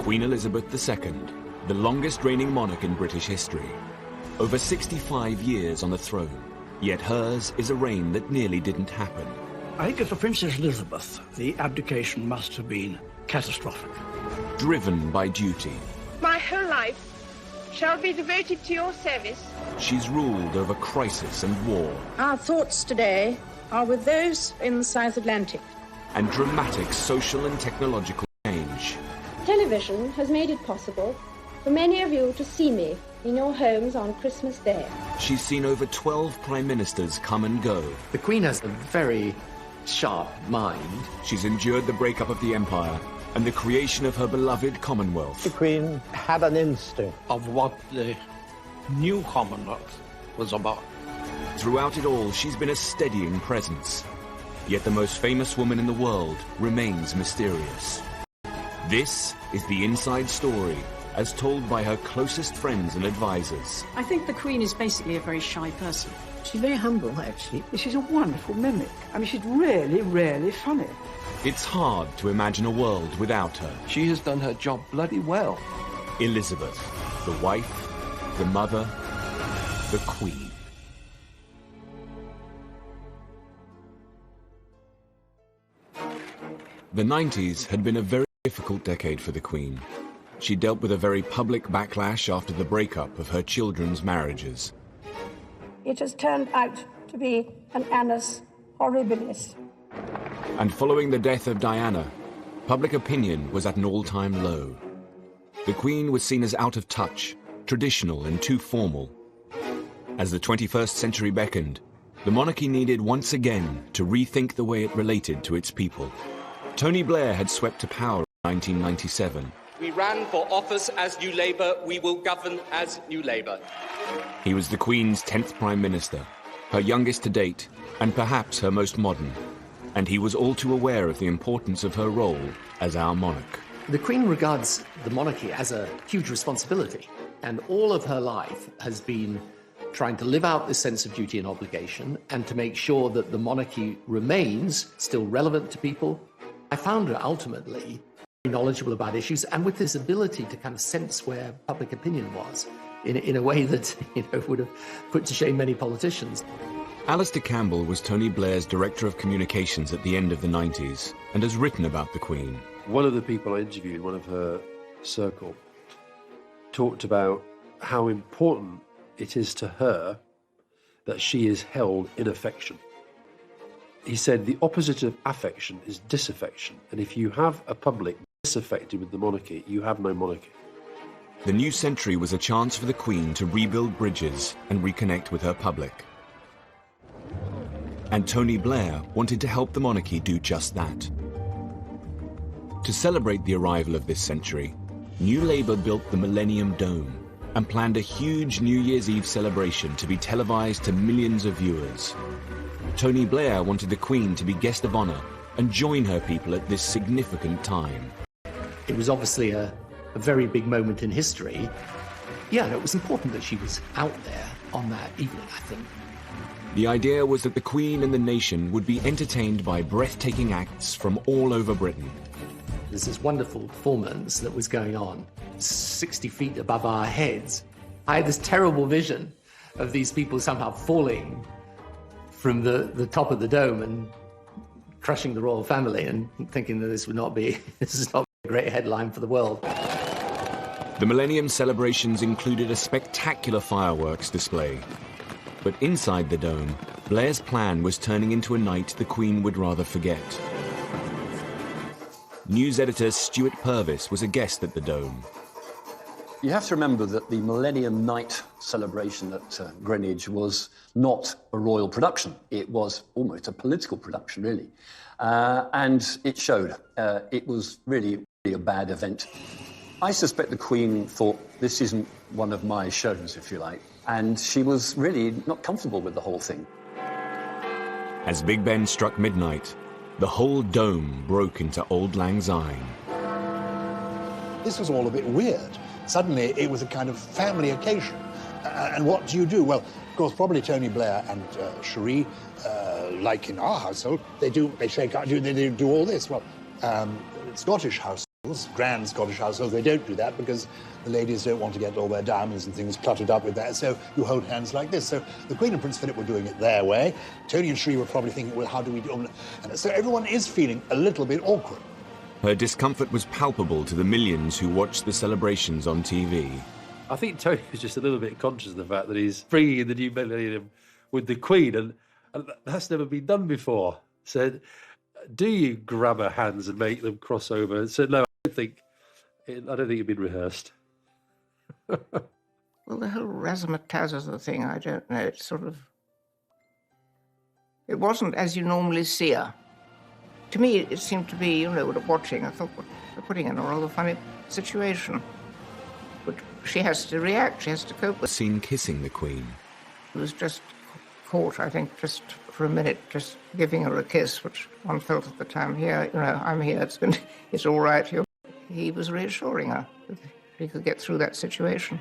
Queen Elizabeth II, the longest reigning monarch in British history. Over 65 years on the throne, yet hers is a reign that nearly didn't happen. I think for Princess Elizabeth, the abdication must have been catastrophic. Driven by duty, My whole life shall be devoted to your service. she's ruled over crisis and war, Our thoughts today are with those in the South Atlantic. and dramatic social and technological change. Television has made it possible for many of you to see me in your homes on Christmas Day. She's seen over 12 prime ministers come and go. The Queen has a very sharp mind. She's endured the breakup of the empire and the creation of her beloved Commonwealth. The Queen had an instinct Of what the new Commonwealth was about. Throughout it all, she's been a steadying presence. Yet the most famous woman in the world remains mysterious. This is the inside story, as told by her closest friends and advisors. I think the Queen is basically a very shy person. She's very humble, actually. She's a wonderful mimic. I mean, she's really, really funny. It's hard to imagine a world without her. She has done her job bloody well. Elizabeth, the wife, the mother, the Queen. The 90s had been a very difficult decade for the Queen. She dealt with a very public backlash after the breakup of her children's marriages. It has turned out to be an annus horribilis. And following the death of Diana, public opinion was at an all-time low. The Queen was seen as out of touch, traditional and too formal. As the 21st century beckoned, the monarchy needed once again to rethink the way it related to its people. Tony Blair had swept to power in 1997. We ran for office as New Labour, we will govern as New Labour. He was the Queen's 10th Prime Minister, her youngest to date, and perhaps her most modern. And he was all too aware of the importance of her role as our monarch. The Queen regards the monarchy as a huge responsibility, and all of her life has been trying to live out this sense of duty and obligation and to make sure that the monarchy remains still relevant to people. I found her ultimately knowledgeable about issues and with this ability to kind of sense where public opinion was in a way that would have put to shame many politicians. Alistair Campbell was Tony Blair's Director of Communications at the end of the 90s and has written about the Queen. One of the people I interviewed, one of her circle, talked about how important it is to her that she is held in affection. He said the opposite of affection is disaffection, and if you have a public disaffected with the monarchy, you have no monarchy. The new century was a chance for the Queen to rebuild bridges and reconnect with her public. And Tony Blair wanted to help the monarchy do just that. To celebrate the arrival of this century, New Labour built the Millennium Dome and planned a huge New Year's Eve celebration to be televised to millions of viewers. Tony Blair wanted the Queen to be guest of honour and join her people at this significant time. It was obviously a very big moment in history. Yeah, and it was important that she was out there on that evening, I think. The idea was that the Queen and the nation would be entertained by breathtaking acts from all over Britain. There's this wonderful performance that was going on 60 feet above our heads. I had this terrible vision of these people somehow falling from the top of the dome and crushing the royal family, and thinking that this is not a great headline for the world. The Millennium celebrations included a spectacular fireworks display. But inside the dome, Blair's plan was turning into a night the Queen would rather forget. News editor Stuart Purvis was a guest at the dome. You have to remember that the Millennium Night celebration at Greenwich was not a royal production. It was almost a political production, really. And it showed. It was really a bad event. I suspect the Queen thought, this isn't one of my shows, if you like. And she was really not comfortable with the whole thing. As Big Ben struck midnight, the whole dome broke into Auld Lang Syne. This was all a bit weird. Suddenly, it was a kind of family occasion. And what do you do? Well, of course, probably Tony Blair and Cherie, like in our household, they shake out, they do all this. Well, Scottish house. grand Scottish households, they don't do that because the ladies don't want to get all their diamonds and things cluttered up with that, so you hold hands like this. So the Queen and Prince Philip were doing it their way. Tony and Sri were probably thinking, well, how do we do it? And so everyone is feeling a little bit awkward. Her discomfort was palpable to the millions who watched the celebrations on TV. I think Tony was just a little bit conscious of the fact that he's bringing in the new millennium with the Queen, and that's never been done before. So do you grab her hands and make them cross over? And said, no, I don't think it'd been rehearsed. Well, the whole razzmatazz of the thing, I don't know. It's sort of... It wasn't as you normally see her. To me, it seemed to be, watching, I thought, well, they're putting her in a rather funny situation. But she has to react, she has to cope with it. Seen kissing the Queen. He was just caught, I think, just for a minute, just giving her a kiss, which one felt at the time, here, I'm here, it's all right. He was reassuring her that she could get through that situation.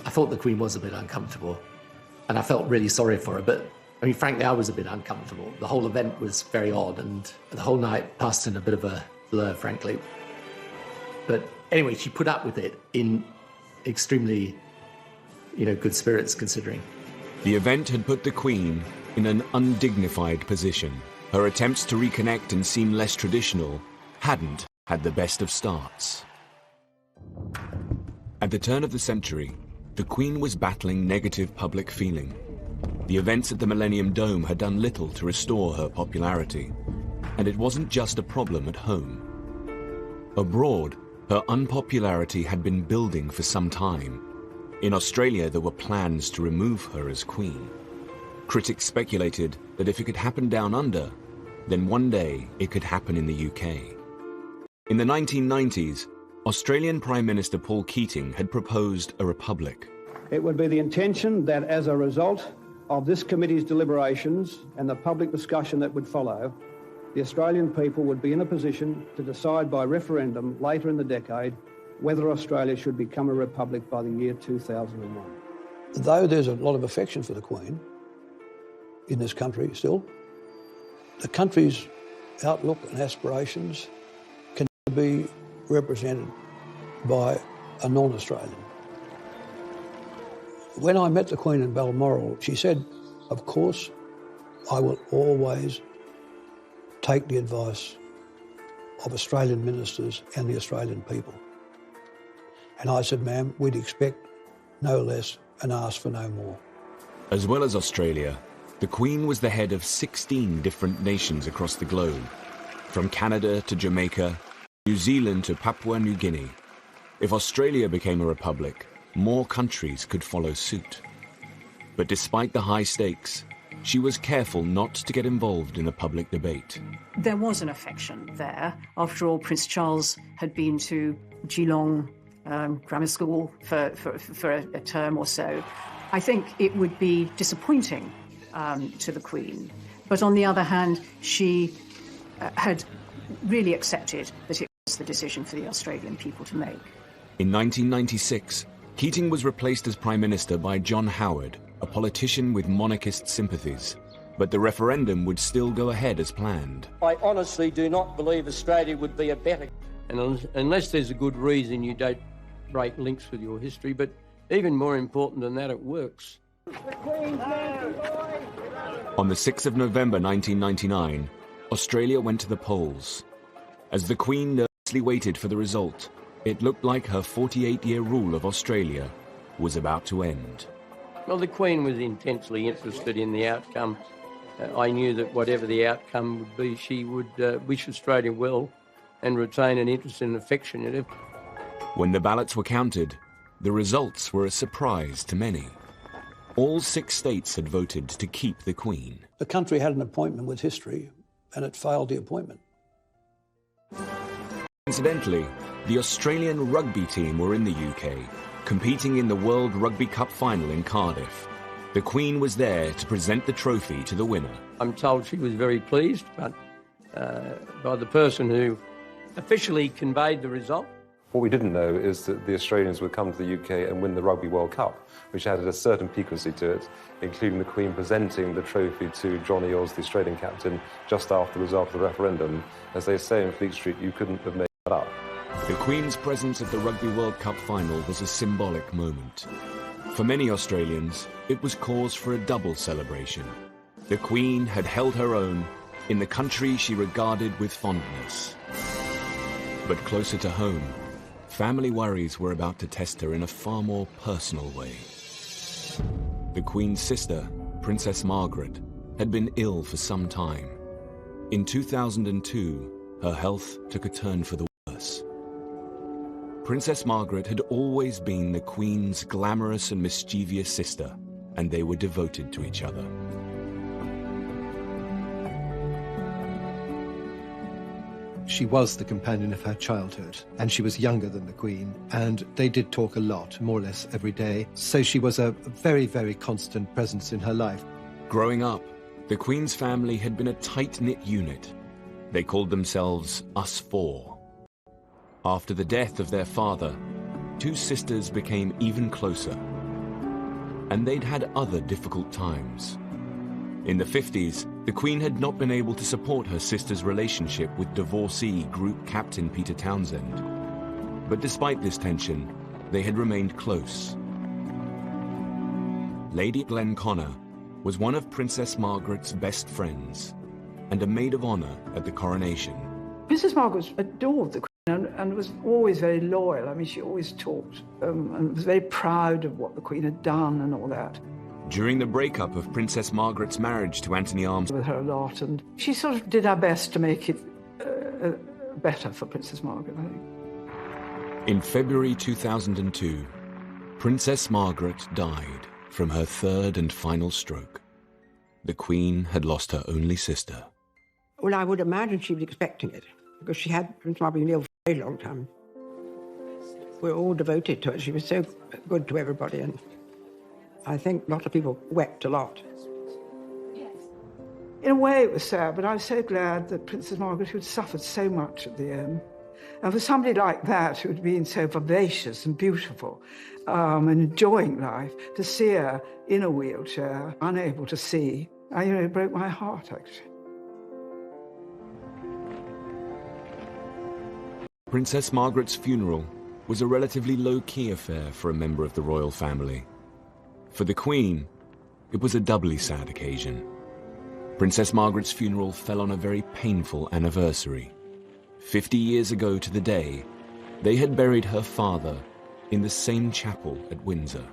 I thought the Queen was a bit uncomfortable, and I felt really sorry for her, but I mean, frankly, I was a bit uncomfortable. The whole event was very odd, and the whole night passed in a bit of a blur, frankly. But anyway, she put up with it in extremely, good spirits, considering. The event had put the Queen in an undignified position. Her attempts to reconnect and seem less traditional hadn't had the best of starts. At the turn of the century, the Queen was battling negative public feeling. The events at the Millennium Dome had done little to restore her popularity, and it wasn't just a problem at home. Abroad, her unpopularity had been building for some time. In Australia, there were plans to remove her as Queen. Critics speculated that if it could happen down under, then one day it could happen in the UK. In the 1990s, Australian Prime Minister Paul Keating had proposed a republic. It would be the intention that as a result of this committee's deliberations and the public discussion that would follow, the Australian people would be in a position to decide by referendum later in the decade whether Australia should become a republic by the year 2001. Though there's a lot of affection for the Queen in this country still, the country's outlook and aspirations can be represented by a non-Australian. When I met the Queen in Balmoral, she said, of course, I will always take the advice of Australian ministers and the Australian people. And I said, ma'am, we'd expect no less and ask for no more. As well as Australia, the Queen was the head of 16 different nations across the globe, from Canada to Jamaica, New Zealand to Papua New Guinea. If Australia became a republic, more countries could follow suit. But despite the high stakes, she was careful not to get involved in the public debate. There was an affection there. After all, Prince Charles had been to Geelong grammar school for a term or so. I think it would be disappointing to the Queen. But on the other hand, she had really accepted that it was the decision for the Australian people to make. In 1996, Keating was replaced as Prime Minister by John Howard, a politician with monarchist sympathies. But the referendum would still go ahead as planned. I honestly do not believe Australia would be a better... And unless there's a good reason, you don't break links with your history, but even more important than that, it works. On the 6th of November 1999, Australia went to the polls. As the Queen nervously waited for the result, it looked like her 48-year rule of Australia was about to end. Well, the Queen was intensely interested in the outcome. I knew that whatever the outcome would be, she would wish Australia well and retain an interest and affection in it. When the ballots were counted, the results were a surprise to many. All 6 states had voted to keep the Queen. The country had an appointment with history, and it failed the appointment. Incidentally, the Australian rugby team were in the UK, competing in the World Rugby Cup final in Cardiff. The Queen was there to present the trophy to the winner. I'm told she was very pleased, but by the person who officially conveyed the result. What we didn't know is that the Australians would come to the UK and win the Rugby World Cup, which added a certain piquancy to it, including the Queen presenting the trophy to John Eales, the Australian captain, just after the result of the referendum. As they say in Fleet Street, you couldn't have made up. The Queen's presence at the Rugby World Cup final was a symbolic moment. For many Australians, it was cause for a double celebration. The Queen had held her own in the country she regarded with fondness. But closer to home, family worries were about to test her in a far more personal way. The Queen's sister, Princess Margaret, had been ill for some time. In 2002, her health took a turn for the worse. Princess Margaret had always been the Queen's glamorous and mischievous sister, and they were devoted to each other. She was the companion of her childhood, and she was younger than the Queen, and they did talk a lot, more or less every day, so she was a very, very constant presence in her life. Growing up, the Queen's family had been a tight-knit unit. They called themselves Us Four. After the death of their father, two sisters became even closer, and they'd had other difficult times. In the 50s, the Queen had not been able to support her sister's relationship with divorcee Group Captain Peter Townsend. But despite this tension, they had remained close. Lady Glenconner was one of Princess Margaret's best friends and a maid of honor at the coronation. Princess Margaret adored the Queen and was always very loyal. I mean, she always talked and was very proud of what the Queen had done and all that. During the breakup of Princess Margaret's marriage to Anthony Armstrong, with her a lot, and she sort of did her best to make it better for Princess Margaret, I think. In February 2002, Princess Margaret died from her third and final stroke. The Queen had lost her only sister. Well, I would imagine she was expecting it, because she had Princess Margaret been ill for a very long time. We're all devoted to her. She was so good to everybody, and I think a lot of people wept a lot. In a way, it was sad, but I was so glad that Princess Margaret, who had suffered so much at the end, and for somebody like that who had been so vivacious and beautiful and enjoying life, to see her in a wheelchair, unable to see, it broke my heart, actually. Princess Margaret's funeral was a relatively low-key affair for a member of the royal family. For the Queen, it was a doubly sad occasion. Princess Margaret's funeral fell on a very painful anniversary. 50 years ago to the day, they had buried her father in the same chapel at Windsor.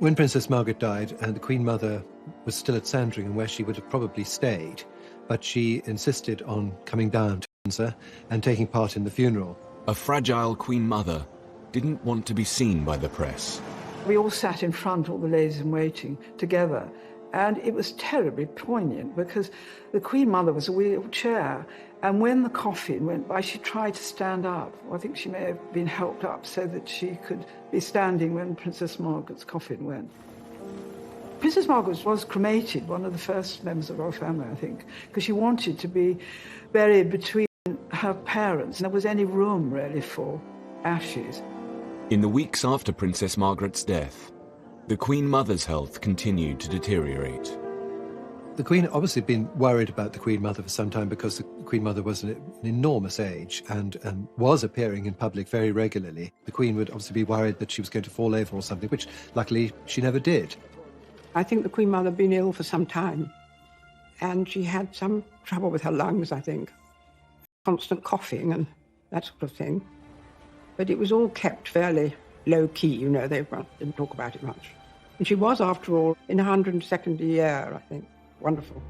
When Princess Margaret died, and the Queen Mother was still at Sandringham, where she would have probably stayed, but she insisted on coming down to Windsor and taking part in the funeral. A fragile Queen Mother didn't want to be seen by the press. We all sat in front, all the ladies in waiting, together, and it was terribly poignant because the Queen Mother was a wheelchair, and when the coffin went by, she tried to stand up. I think she may have been helped up so that she could be standing when Princess Margaret's coffin went. Princess Margaret was cremated, one of the first members of our family, I think, because she wanted to be buried between her parents. There was any room, really, for ashes. In the weeks after Princess Margaret's death, the Queen Mother's health continued to deteriorate. The Queen obviously had been worried about the Queen Mother for some time because the Queen Mother was an enormous age and was appearing in public very regularly. The Queen would obviously be worried that she was going to fall over or something, which luckily she never did. I think the Queen Mother had been ill for some time, and she had some trouble with her lungs, I think. Constant coughing and that sort of thing. But it was all kept fairly low-key, they didn't talk about it much. And she was, after all, in her 102nd year, I think. Wonderful.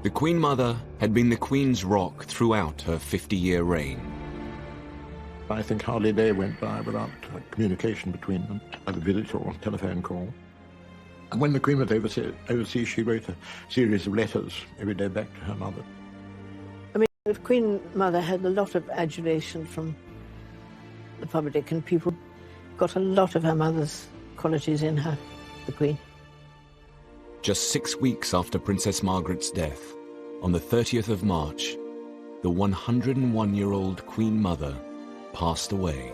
The Queen Mother had been the Queen's rock throughout her 50-year reign. I think hardly a day went by without communication between them, either visit or telephone call. And when the Queen was overseas, she wrote a series of letters every day back to her mother. I mean, the Queen Mother had a lot of adulation from the public, and people got a lot of her mother's qualities in her, the Queen. Just 6 weeks after Princess Margaret's death, on the 30th of March, the 101-year-old Queen Mother passed away.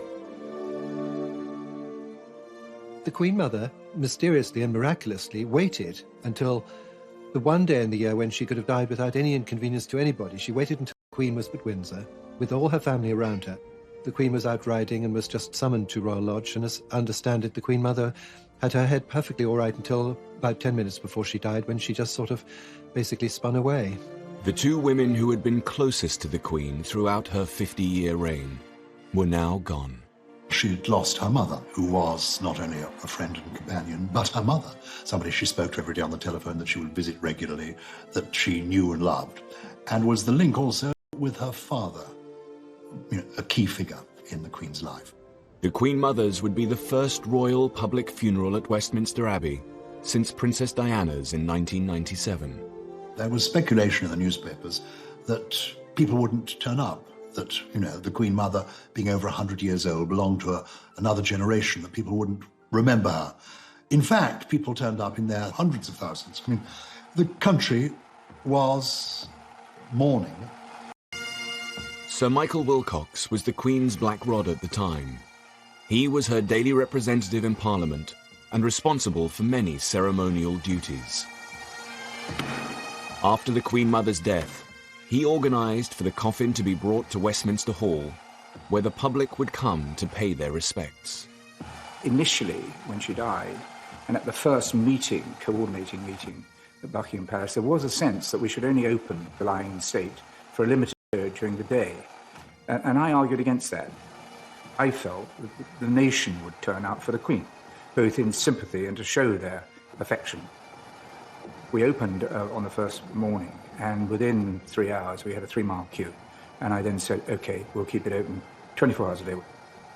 The Queen Mother, mysteriously and miraculously, waited until the one day in the year when she could have died without any inconvenience to anybody. She waited until The Queen was at Windsor, with all her family around her. The Queen was out riding and was just summoned to Royal Lodge, and as I understand it, the Queen Mother had her head perfectly all right until about 10 minutes before she died, when she just sort of basically spun away. The two women who had been closest to the Queen throughout her 50-year reign were now gone. She'd lost her mother, who was not only a friend and companion, but her mother, somebody she spoke to every day on the telephone, that she would visit regularly, that she knew and loved, and was the link also with her father, a key figure in the Queen's life. The Queen Mother's would be the first royal public funeral at Westminster Abbey since Princess Diana's in 1997. There was speculation in the newspapers that people wouldn't turn up, that, the Queen Mother, being over 100 years old, belonged to another generation, that people wouldn't remember her. In fact, people turned up in their hundreds of thousands. The country was mourning. Sir Michael Wilcox was the Queen's black rod at the time. He was her daily representative in Parliament and responsible for many ceremonial duties. After the Queen Mother's death, he organised for the coffin to be brought to Westminster Hall, where the public would come to pay their respects. Initially, when she died, and at the first coordinating meeting at Buckingham Palace, there was a sense that we should only open the lying in state for a limited period during the day. And I argued against that. I felt that the nation would turn out for the Queen, both in sympathy and to show their affection. We opened on the first morning, and within 3 hours we had a 3-mile queue. And I then said, OK, we'll keep it open 24 hours a day.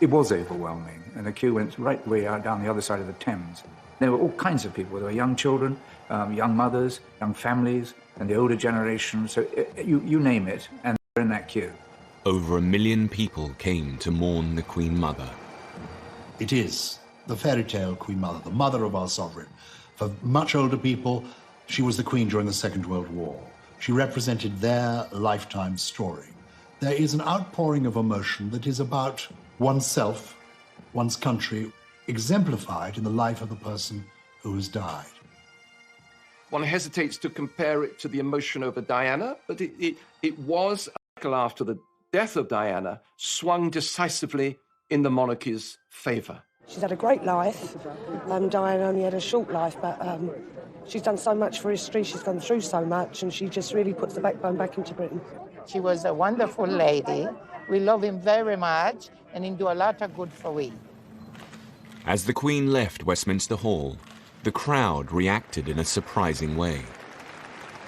It was overwhelming, and the queue went right the way out down the other side of the Thames. There were all kinds of people. There were young children, young mothers, young families, and the older generation. So you name it, and they're in that queue. Over 1 million people came to mourn the Queen Mother. It is the fairy tale Queen Mother, the mother of our sovereign. For much older people, she was the Queen during the Second World War. She represented their lifetime story. There is an outpouring of emotion that is about oneself, one's country, exemplified in the life of the person who has died. One hesitates to compare it to the emotion over Diana, but it was, after the death of Diana, swung decisively in the monarchy's favour. She's had a great life. Diana only had a short life, but she's done so much for history, she's gone through so much, and she just really puts the backbone back into Britain. She was a wonderful lady. We love him very much, and he do a lot of good for we. As the Queen left Westminster Hall, the crowd reacted in a surprising way.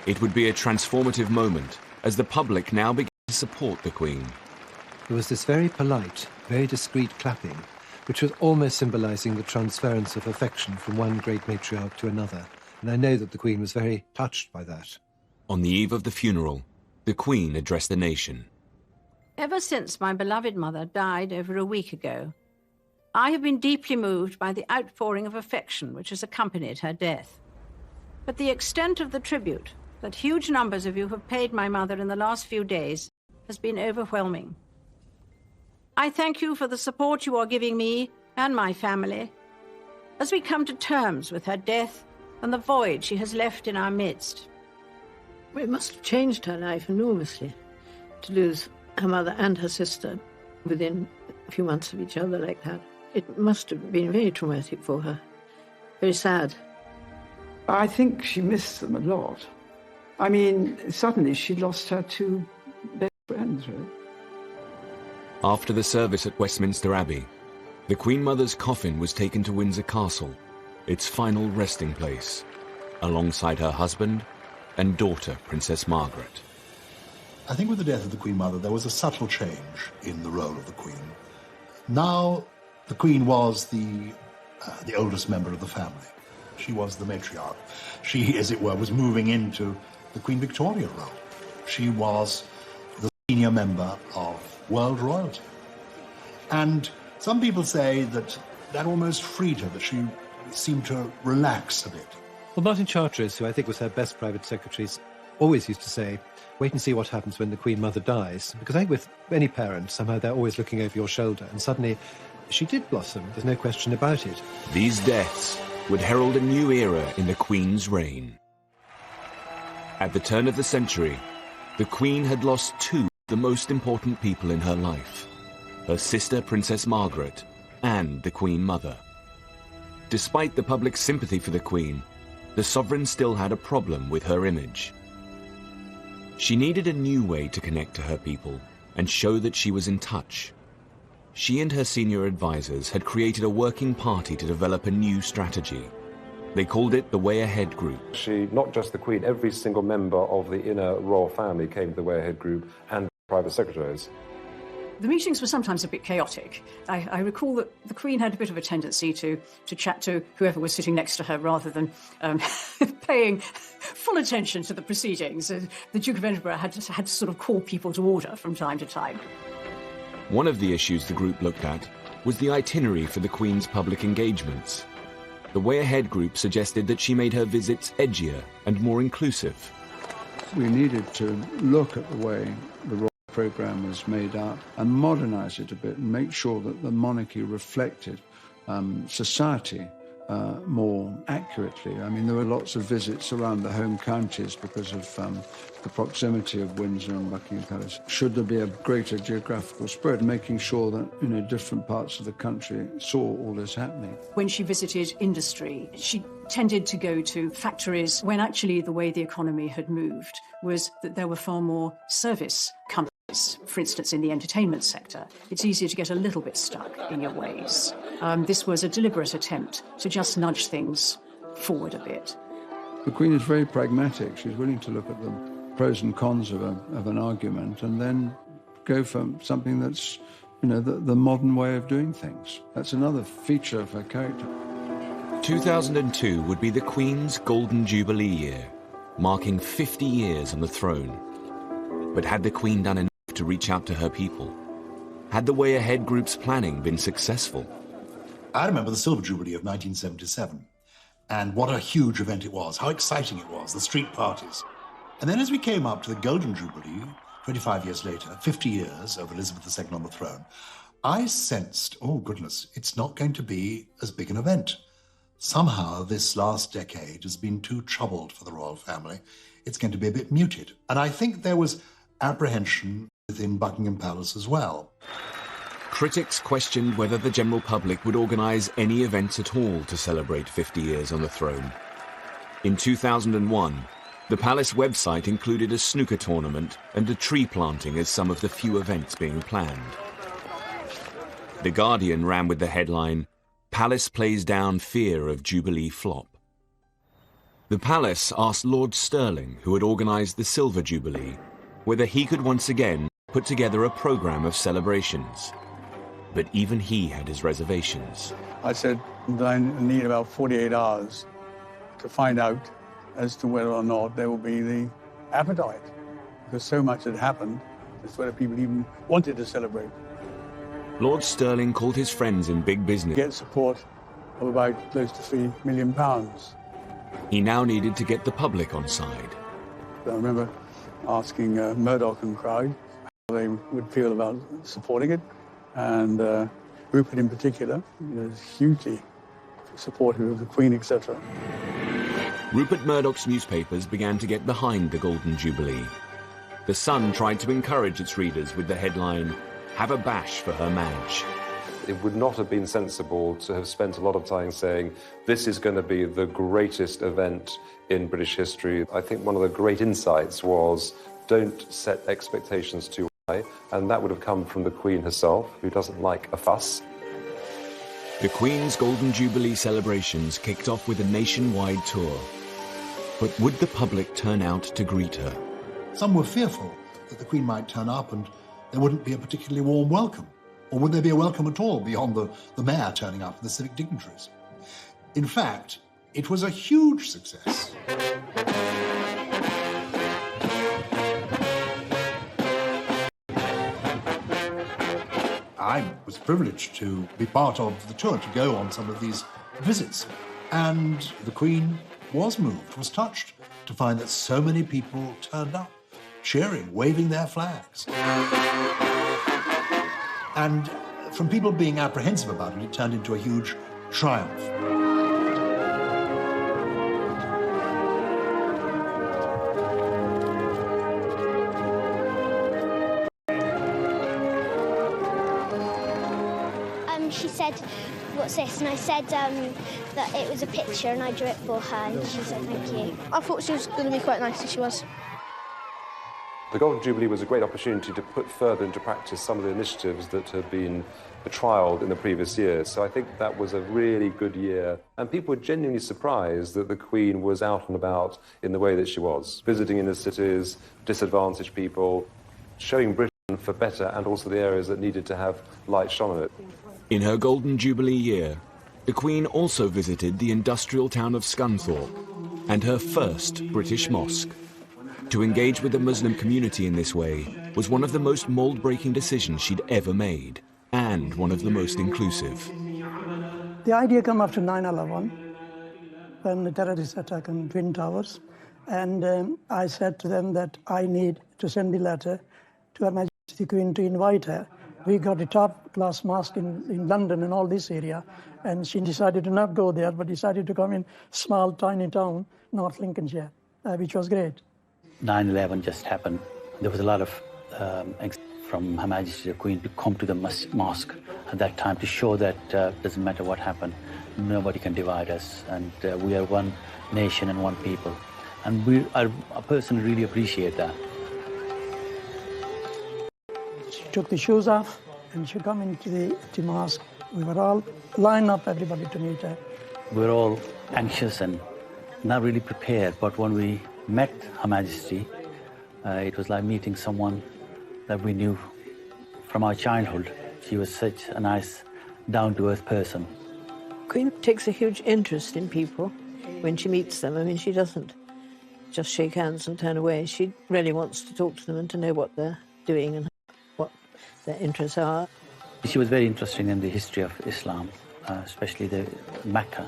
It would be a transformative moment as the public now began to support the Queen. There was this very polite, very discreet clapping, which was almost symbolising the transference of affection from one great matriarch to another, and I know that the Queen was very touched by that. On the eve of the funeral, the Queen addressed the nation. Ever since my beloved mother died over a week ago, I have been deeply moved by the outpouring of affection which has accompanied her death. But the extent of the tribute that huge numbers of you have paid my mother in the last few days has been overwhelming. I thank you for the support you are giving me and my family as we come to terms with her death and the void she has left in our midst. Well, it must have changed her life enormously to lose her mother and her sister within a few months of each other like that. It must have been very traumatic for her, very sad. I think she missed them a lot. I mean, suddenly she lost her two best friends, really. After the service at Westminster Abbey, the Queen Mother's coffin was taken to Windsor Castle, its final resting place, alongside her husband and daughter, Princess Margaret. I think with the death of the Queen Mother, there was a subtle change in the role of the Queen. Now, the Queen was the oldest member of the family. She was the matriarch. She, as it were, was moving into the Queen Victoria role. She was the senior member of world royalty. And some people say that that almost freed her, that she seemed to relax a bit. Well, Martin Charteris, who I think was her best private secretary, always used to say, wait and see what happens when the Queen Mother dies. Because I think with any parent, somehow they're always looking over your shoulder. And suddenly, she did blossom. There's no question about it. These deaths would herald a new era in the Queen's reign. At the turn of the century, the Queen had lost two the most important people in her life, her sister Princess Margaret and the Queen Mother. Despite the public sympathy for the Queen, the sovereign still had a problem with her image. She needed a new way to connect to her people and show that she was in touch. She and her senior advisors had created a working party to develop a new strategy. They called it the Way Ahead Group. She, not just the Queen, every single member of the inner royal family came to the Way Ahead Group and private secretaries. The meetings were sometimes a bit chaotic. I recall that the Queen had a bit of a tendency to chat to whoever was sitting next to her rather than paying full attention to the proceedings. The Duke of Edinburgh had to sort of call people to order from time to time. One of the issues the group looked at was the itinerary for the Queen's public engagements. The Way Ahead Group suggested that she made her visits edgier and more inclusive. We needed to look at the way the royal programme was made up and modernise it a bit and make sure that the monarchy reflected society more accurately. I mean, there were lots of visits around the home counties because of the proximity of Windsor and Buckingham Palace. Should there be a greater geographical spread, making sure that, different parts of the country saw all this happening. When she visited industry, she tended to go to factories when actually the way the economy had moved was that there were far more service companies. For instance, in the entertainment sector, it's easier to get a little bit stuck in your ways. This was a deliberate attempt to just nudge things forward a bit. The Queen is very pragmatic. She's willing to look at the pros and cons of an argument and then go for something that's, the modern way of doing things. That's another feature of her character. 2002 would be the Queen's Golden Jubilee year, marking 50 years on the throne. But had the Queen done enough to reach out to her people? Had the Way Ahead Group's planning been successful? I remember the Silver Jubilee of 1977, and what a huge event it was, how exciting it was, the street parties. And then as we came up to the Golden Jubilee, 25 years later, 50 years of Elizabeth II on the throne, I sensed, oh goodness, it's not going to be as big an event. Somehow this last decade has been too troubled for the royal family. It's going to be a bit muted. And I think there was apprehension within Buckingham Palace as well. Critics questioned whether the general public would organise any events at all to celebrate 50 years on the throne. In 2001, the palace website included a snooker tournament and a tree planting as some of the few events being planned. The Guardian ran with the headline, "Palace plays down fear of Jubilee flop." The palace asked Lord Stirling, who had organised the Silver Jubilee, whether he could once again put together a programme of celebrations. But even he had his reservations. I said that I need about 48 hours to find out as to whether or not there will be the appetite, because so much had happened, as whether people even wanted to celebrate. Lord Stirling called his friends in big business. Get support of about close to £3 million. He now needed to get the public on side. I remember asking Murdoch and crowd how they would feel about supporting it, and Rupert in particular is hugely supportive of the Queen, etc. Rupert Murdoch's newspapers began to get behind the Golden Jubilee. The Sun tried to encourage its readers with the headline, "Have a bash for Her Madge." It would not have been sensible to have spent a lot of time saying, this is going to be the greatest event in British history. I think one of the great insights was, don't set expectations too high, and that would have come from the Queen herself, who doesn't like a fuss. The Queen's Golden Jubilee celebrations kicked off with a nationwide tour. But would the public turn out to greet her? Some were fearful that the Queen might turn up and there wouldn't be a particularly warm welcome. Or would there be a welcome at all beyond the mayor turning up and the civic dignitaries? In fact, it was a huge success. I was privileged to be part of the tour, to go on some of these visits. And the Queen was moved, was touched to find that so many people turned up, cheering, waving their flags. And from people being apprehensive about it, it turned into a huge triumph. and she said, "What's this?" And I said that it was a picture and I drew it for her, and she said thank you. I thought she was going to be quite nice, and she was. The Golden Jubilee was a great opportunity to put further into practice some of the initiatives that had been trialled in the previous years. So I think that was a really good year. And people were genuinely surprised that the Queen was out and about in the way that she was, visiting inner cities, disadvantaged people, showing Britain for better and also the areas that needed to have light shone on it. In her Golden Jubilee year, the Queen also visited the industrial town of Scunthorpe and her first British mosque. To engage with the Muslim community in this way was one of the most mould-breaking decisions she'd ever made, and one of the most inclusive. The idea came after 9/11, when the terrorist attack on Twin Towers, and I said to them that I need to send the letter to Her Majesty the Queen to invite her. We got a top-class mosque in London and all this area, and she decided to not go there, but decided to come in small, tiny town, North Lincolnshire, which was great. 9/11 just happened. There was a lot of from Her Majesty the Queen to come to the mosque at that time to show that doesn't matter what happened, nobody can divide us, and we are one nation and one people. And I personally really appreciate that. She took the shoes off and she came into the mosque. We were all lined up, everybody, to meet her. We were all anxious and not really prepared, but when we met Her Majesty, it was like meeting someone that we knew from our childhood. She was such a nice, down-to-earth person. Queen takes a huge interest in people when she meets them. I mean, she doesn't just shake hands and turn away. She really wants to talk to them and to know what they're doing and what their interests are. She was very interested in the history of Islam, especially the Mecca,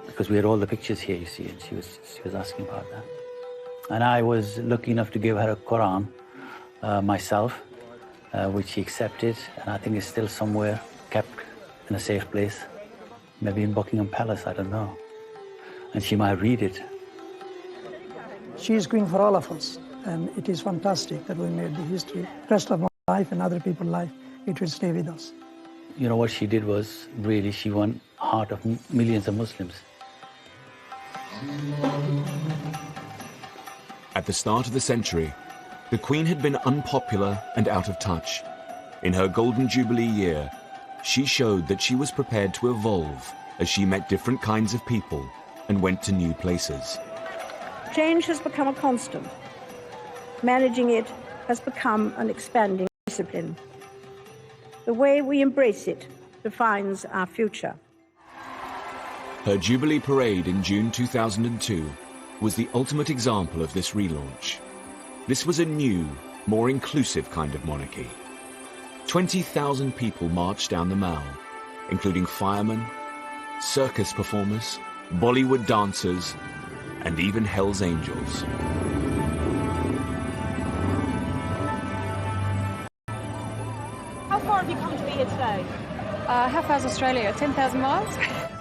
because we had all the pictures here, you see, and she was asking about that. And I was lucky enough to give her a Quran myself, which she accepted, and I think it's still somewhere kept in a safe place, maybe in Buckingham Palace, I don't know. And she might read it. She is Queen for all of us, and it is fantastic that we made the history. Rest of our life and other people's life, it will stay with us. You know, what she did was really, she won the heart of millions of Muslims. At the start of the century, the Queen had been unpopular and out of touch. In her Golden Jubilee year, she showed that she was prepared to evolve as she met different kinds of people and went to new places. Change has become a constant. Managing it has become an expanding discipline. The way we embrace it defines our future. Her Jubilee Parade in June 2002 was the ultimate example of this relaunch. This was a new, more inclusive kind of monarchy. 20,000 people marched down the Mall, including firemen, circus performers, Bollywood dancers, and even Hell's Angels. How far have you come to be here today? How far's Australia? 10,000 miles?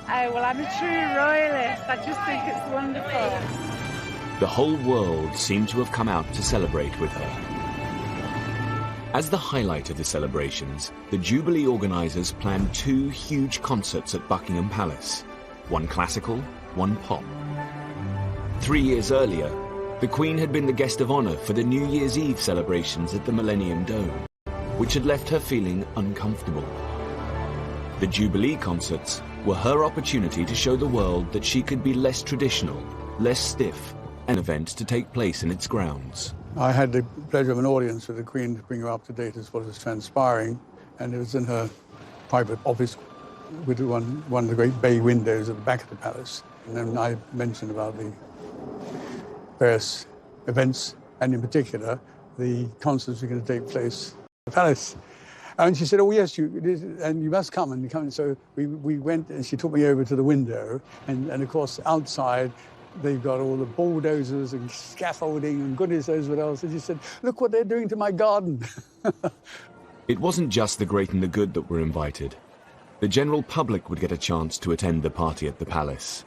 Oh, well, I'm a true royalist. I just think it's wonderful. The whole world seemed to have come out to celebrate with her. As the highlight of the celebrations, the Jubilee organisers planned 2 huge concerts at Buckingham Palace, one classical, one pop. 3 years earlier, the Queen had been the guest of honour for the New Year's Eve celebrations at the Millennium Dome, which had left her feeling uncomfortable. The Jubilee concerts were her opportunity to show the world that she could be less traditional, less stiff, an event to take place in its grounds. I had the pleasure of an audience with the Queen to bring her up to date as what was transpiring, and it was in her private office with one of the great bay windows at the back of the palace. And then I mentioned about the various events, and in particular, the concerts were going to take place at the palace. And she said, "Oh, yes, you must come." And come. So we went, and she took me over to the window, and of course, outside, they've got all the bulldozers and scaffolding and goodness knows what else. And she said, "Look what they're doing to my garden." It wasn't just the great and the good that were invited. The general public would get a chance to attend the party at the palace.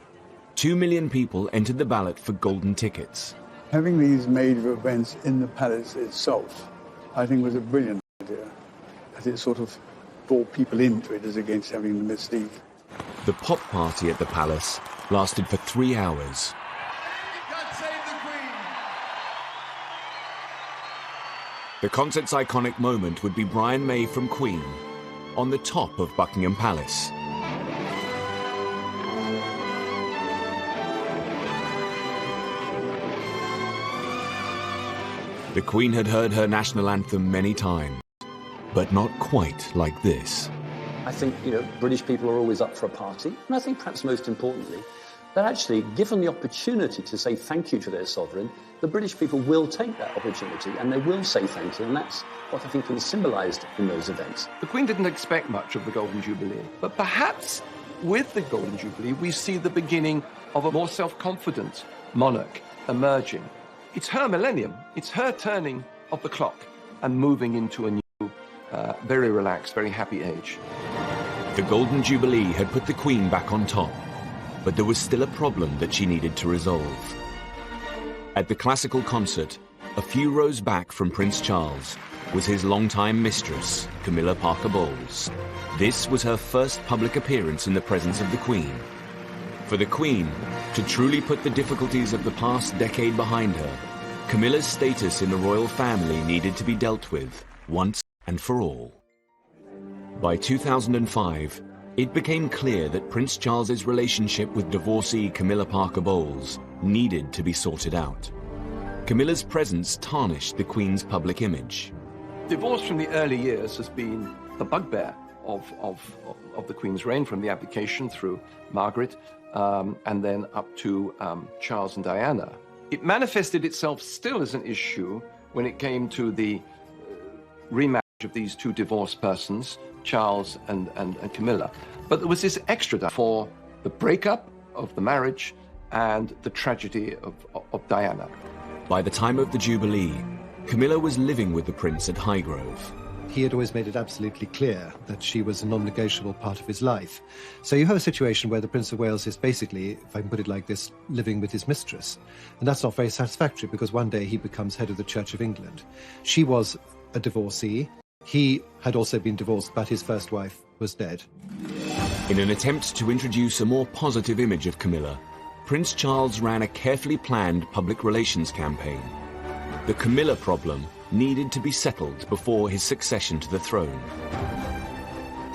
2 million people entered the ballot for golden tickets. Having these major events in the palace itself, I think, was a brilliant idea, as it sort of draw people into it as against having them mislead. The pop party at the palace lasted for 3 hours. The concert's iconic moment would be Brian May from Queen on the top of Buckingham Palace. The Queen had heard her national anthem many times, but not quite like this. I think, British people are always up for a party, and I think perhaps most importantly, that actually, given the opportunity to say thank you to their sovereign, the British people will take that opportunity and they will say thank you, and that's what I think is symbolised in those events. The Queen didn't expect much of the Golden Jubilee, but perhaps with the Golden Jubilee we see the beginning of a more self-confident monarch emerging. It's her millennium, it's her turning of the clock and moving into a new, very relaxed, very happy age. The Golden Jubilee had put the Queen back on top, but there was still a problem that she needed to resolve. At the classical concert, a few rows back from Prince Charles, was his longtime mistress, Camilla Parker Bowles. This was her first public appearance in the presence of the Queen. For the Queen to truly put the difficulties of the past decade behind her, Camilla's status in the royal family needed to be dealt with once and for all. By 2005, it became clear that Prince Charles's relationship with divorcee Camilla Parker Bowles needed to be sorted out. Camilla's presence tarnished the Queen's public image. Divorce from the early years has been the bugbear of the Queen's reign, from the abdication through Margaret and then up to Charles and Diana. It manifested itself still as an issue when it came to the remarriage of these two divorced persons, Charles and Camilla. But there was this extra for the breakup of the marriage and the tragedy of Diana. By the time of the Jubilee, Camilla was living with the Prince at Highgrove. He had always made it absolutely clear that she was a non-negotiable part of his life. So you have a situation where the Prince of Wales is basically, if I can put it like this, living with his mistress. And that's not very satisfactory, because one day he becomes head of the Church of England. She was a divorcee. He had also been divorced, but his first wife was dead. In an attempt to introduce a more positive image of Camilla, Prince Charles ran a carefully planned public relations campaign. The Camilla problem needed to be settled before his succession to the throne.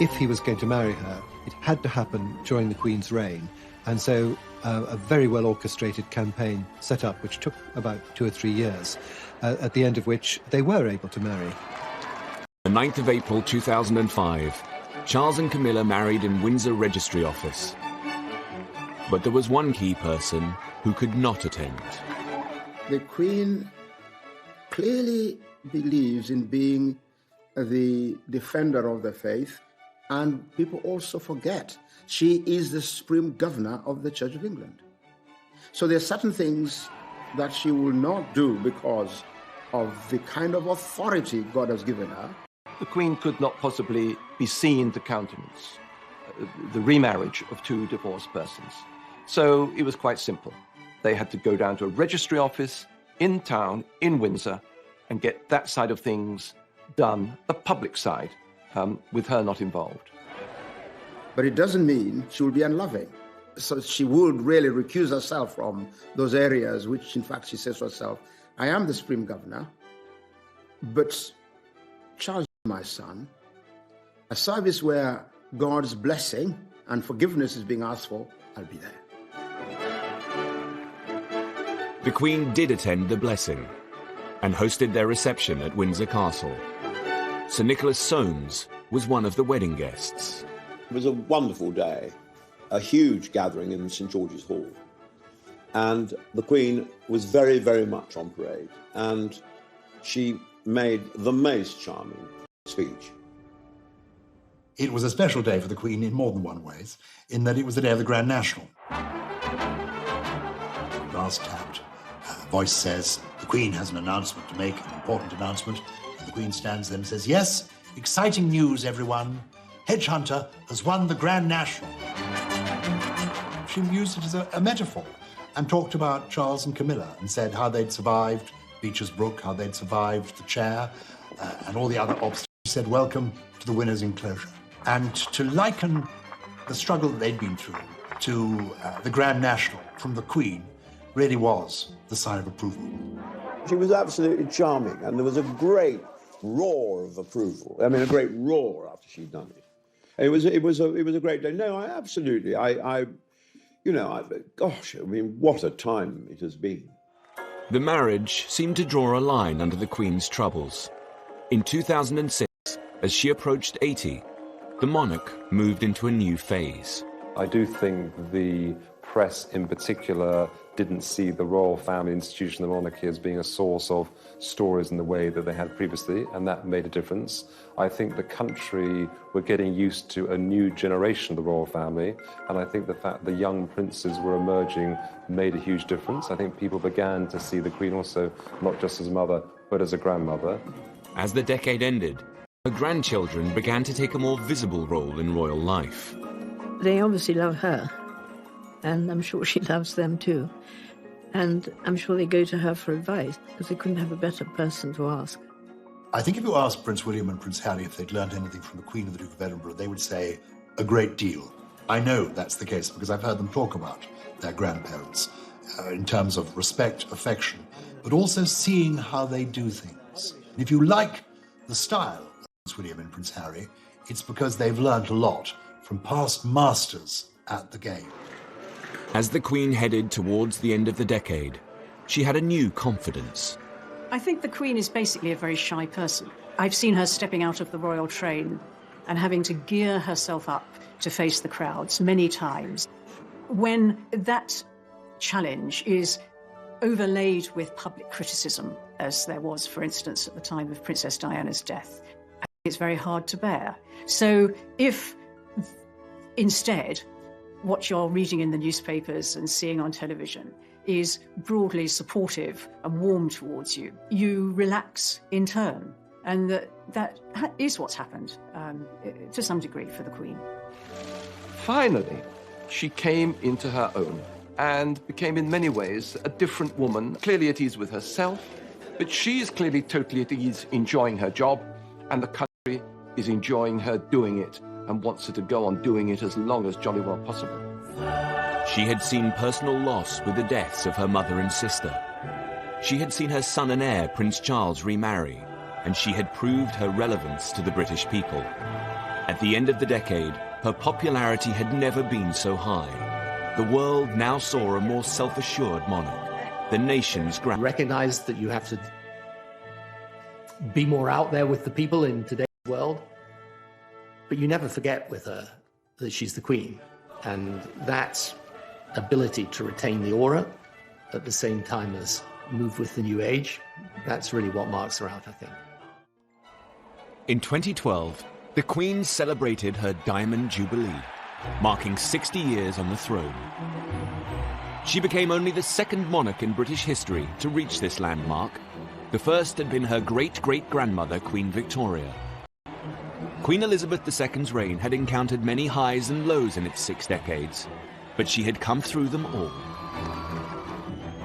If he was going to marry her, it had to happen during the Queen's reign, and so a very well orchestrated campaign set up, which took about 2 or 3 years, at the end of which they were able to marry. The 9th of April 2005, Charles and Camilla married in Windsor Registry Office. But there was one key person who could not attend. The Queen clearly believes in being the defender of the faith, and people also forget she is the supreme governor of the Church of England. So there are certain things that she will not do because of the kind of authority God has given her. The Queen could not possibly be seen to countenance the remarriage of two divorced persons. So it was quite simple. They had to go down to a registry office in town, in Windsor, and get that side of things done, the public side, with her not involved. But it doesn't mean she will be unloving. So she would really recuse herself from those areas which, in fact, she says to herself, I am the supreme governor, but Charles, my son, a service where God's blessing and forgiveness is being asked for, I'll be there. The Queen did attend the blessing and hosted their reception at Windsor Castle. Sir Nicholas Soames was one of the wedding guests. It was a wonderful day, a huge gathering in St George's Hall. And the Queen was very, very much on parade. And she made the most charming speech. It was a special day for the Queen in more than one ways, in that it was the day of the Grand National. Brass tapped. Voice says, the Queen has an announcement to make, an important announcement. And the Queen stands there and says, yes, exciting news, everyone. Hedgehunter has won the Grand National. She used it as a metaphor and talked about Charles and Camilla and said how they'd survived Beecher's Brook, how they'd survived the chair and all the other obstacles. She said, welcome to the winner's enclosure. And to liken the struggle that they'd been through to the Grand National from the Queen really was the sign of approval. She was absolutely charming, and there was a great roar of approval. I mean, a great roar after she'd done it. It was a great day. No, I absolutely, gosh, I mean, what a time it has been. The marriage seemed to draw a line under the Queen's troubles. In 2006, as she approached 80, the monarch moved into a new phase. I do think the press in particular didn't see the royal family institution, the monarchy, as being a source of stories in the way that they had previously, and that made a difference. I think the country were getting used to a new generation of the royal family, and I think the fact the young princes were emerging made a huge difference. I think people began to see the Queen also not just as a mother, but as a grandmother. As the decade ended, her grandchildren began to take a more visible role in royal life. They obviously love her, and I'm sure she loves them too. And I'm sure they go to her for advice, because they couldn't have a better person to ask. I think if you asked Prince William and Prince Harry if they'd learned anything from the Queen and the Duke of Edinburgh, they would say a great deal. I know that's the case because I've heard them talk about their grandparents in terms of respect, affection, but also seeing how they do things. And if you like the style of Prince William and Prince Harry, it's because they've learned a lot from past masters at the game. As the Queen headed towards the end of the decade, she had a new confidence. I think the Queen is basically a very shy person. I've seen her stepping out of the royal train and having to gear herself up to face the crowds many times. When that challenge is overlaid with public criticism, as there was, for instance, at the time of Princess Diana's death, I think it's very hard to bear. So if instead what you're reading in the newspapers and seeing on television is broadly supportive and warm towards you, you relax in turn. And that is what's happened to some degree for the Queen. Finally, she came into her own and became in many ways a different woman, clearly at ease with herself, but she is clearly totally at ease enjoying her job, and the country is enjoying her doing it and wants her to go on doing it as long as jolly well possible. She had seen personal loss with the deaths of her mother and sister. She had seen her son and heir, Prince Charles, remarry, and she had proved her relevance to the British people. At the end of the decade, her popularity had never been so high. The world now saw a more self-assured monarch, the nation's grand. Recognize that you have to be more out there with the people in today's world, but you never forget with her that she's the Queen. And that ability to retain the aura at the same time as move with the new age, that's really what marks her out, I think. In 2012, the Queen celebrated her Diamond Jubilee, marking 60 years on the throne. She became only the second monarch in British history to reach this landmark. The first had been her great-great-grandmother, Queen Victoria. Queen Elizabeth II's reign had encountered many highs and lows in its 6 decades, but she had come through them all.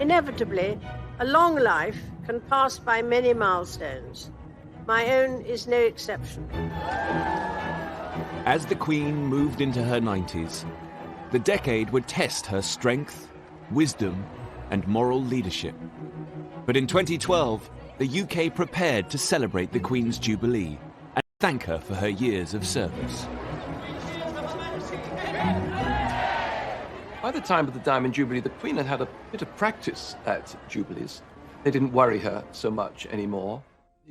Inevitably, a long life can pass by many milestones. My own is no exception. As the Queen moved into her 90s, the decade would test her strength, wisdom, and moral leadership. But in 2012, the UK prepared to celebrate the Queen's Jubilee and thank her for her years of service. By the time of the Diamond Jubilee, the Queen had had a bit of practice at Jubilees. They didn't worry her so much anymore.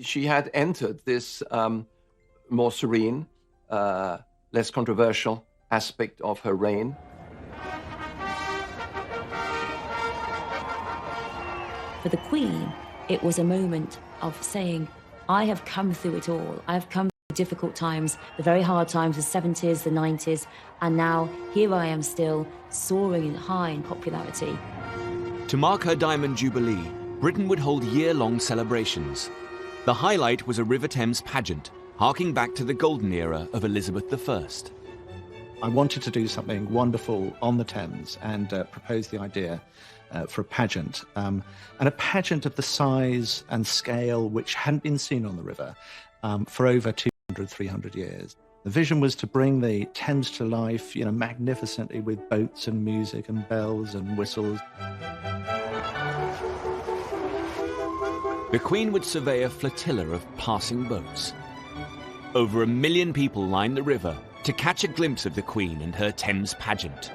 She had entered this more serene, less controversial aspect of her reign. For the Queen, it was a moment of saying, I have come through it all. I have come through difficult times, the very hard times, the 70s, the 90s, and now here I am still, soaring high in popularity. To mark her Diamond Jubilee, Britain would hold year-long celebrations. The highlight was a River Thames pageant, harking back to the golden era of Elizabeth I. I wanted to do something wonderful on the Thames and proposed the idea for a pageant, and a pageant of the size and scale which hadn't been seen on the river for over 200, 300 years. The vision was to bring the Thames to life, magnificently with boats and music and bells and whistles. The Queen would survey a flotilla of passing boats. Over 1 million people lined the river to catch a glimpse of the Queen and her Thames pageant.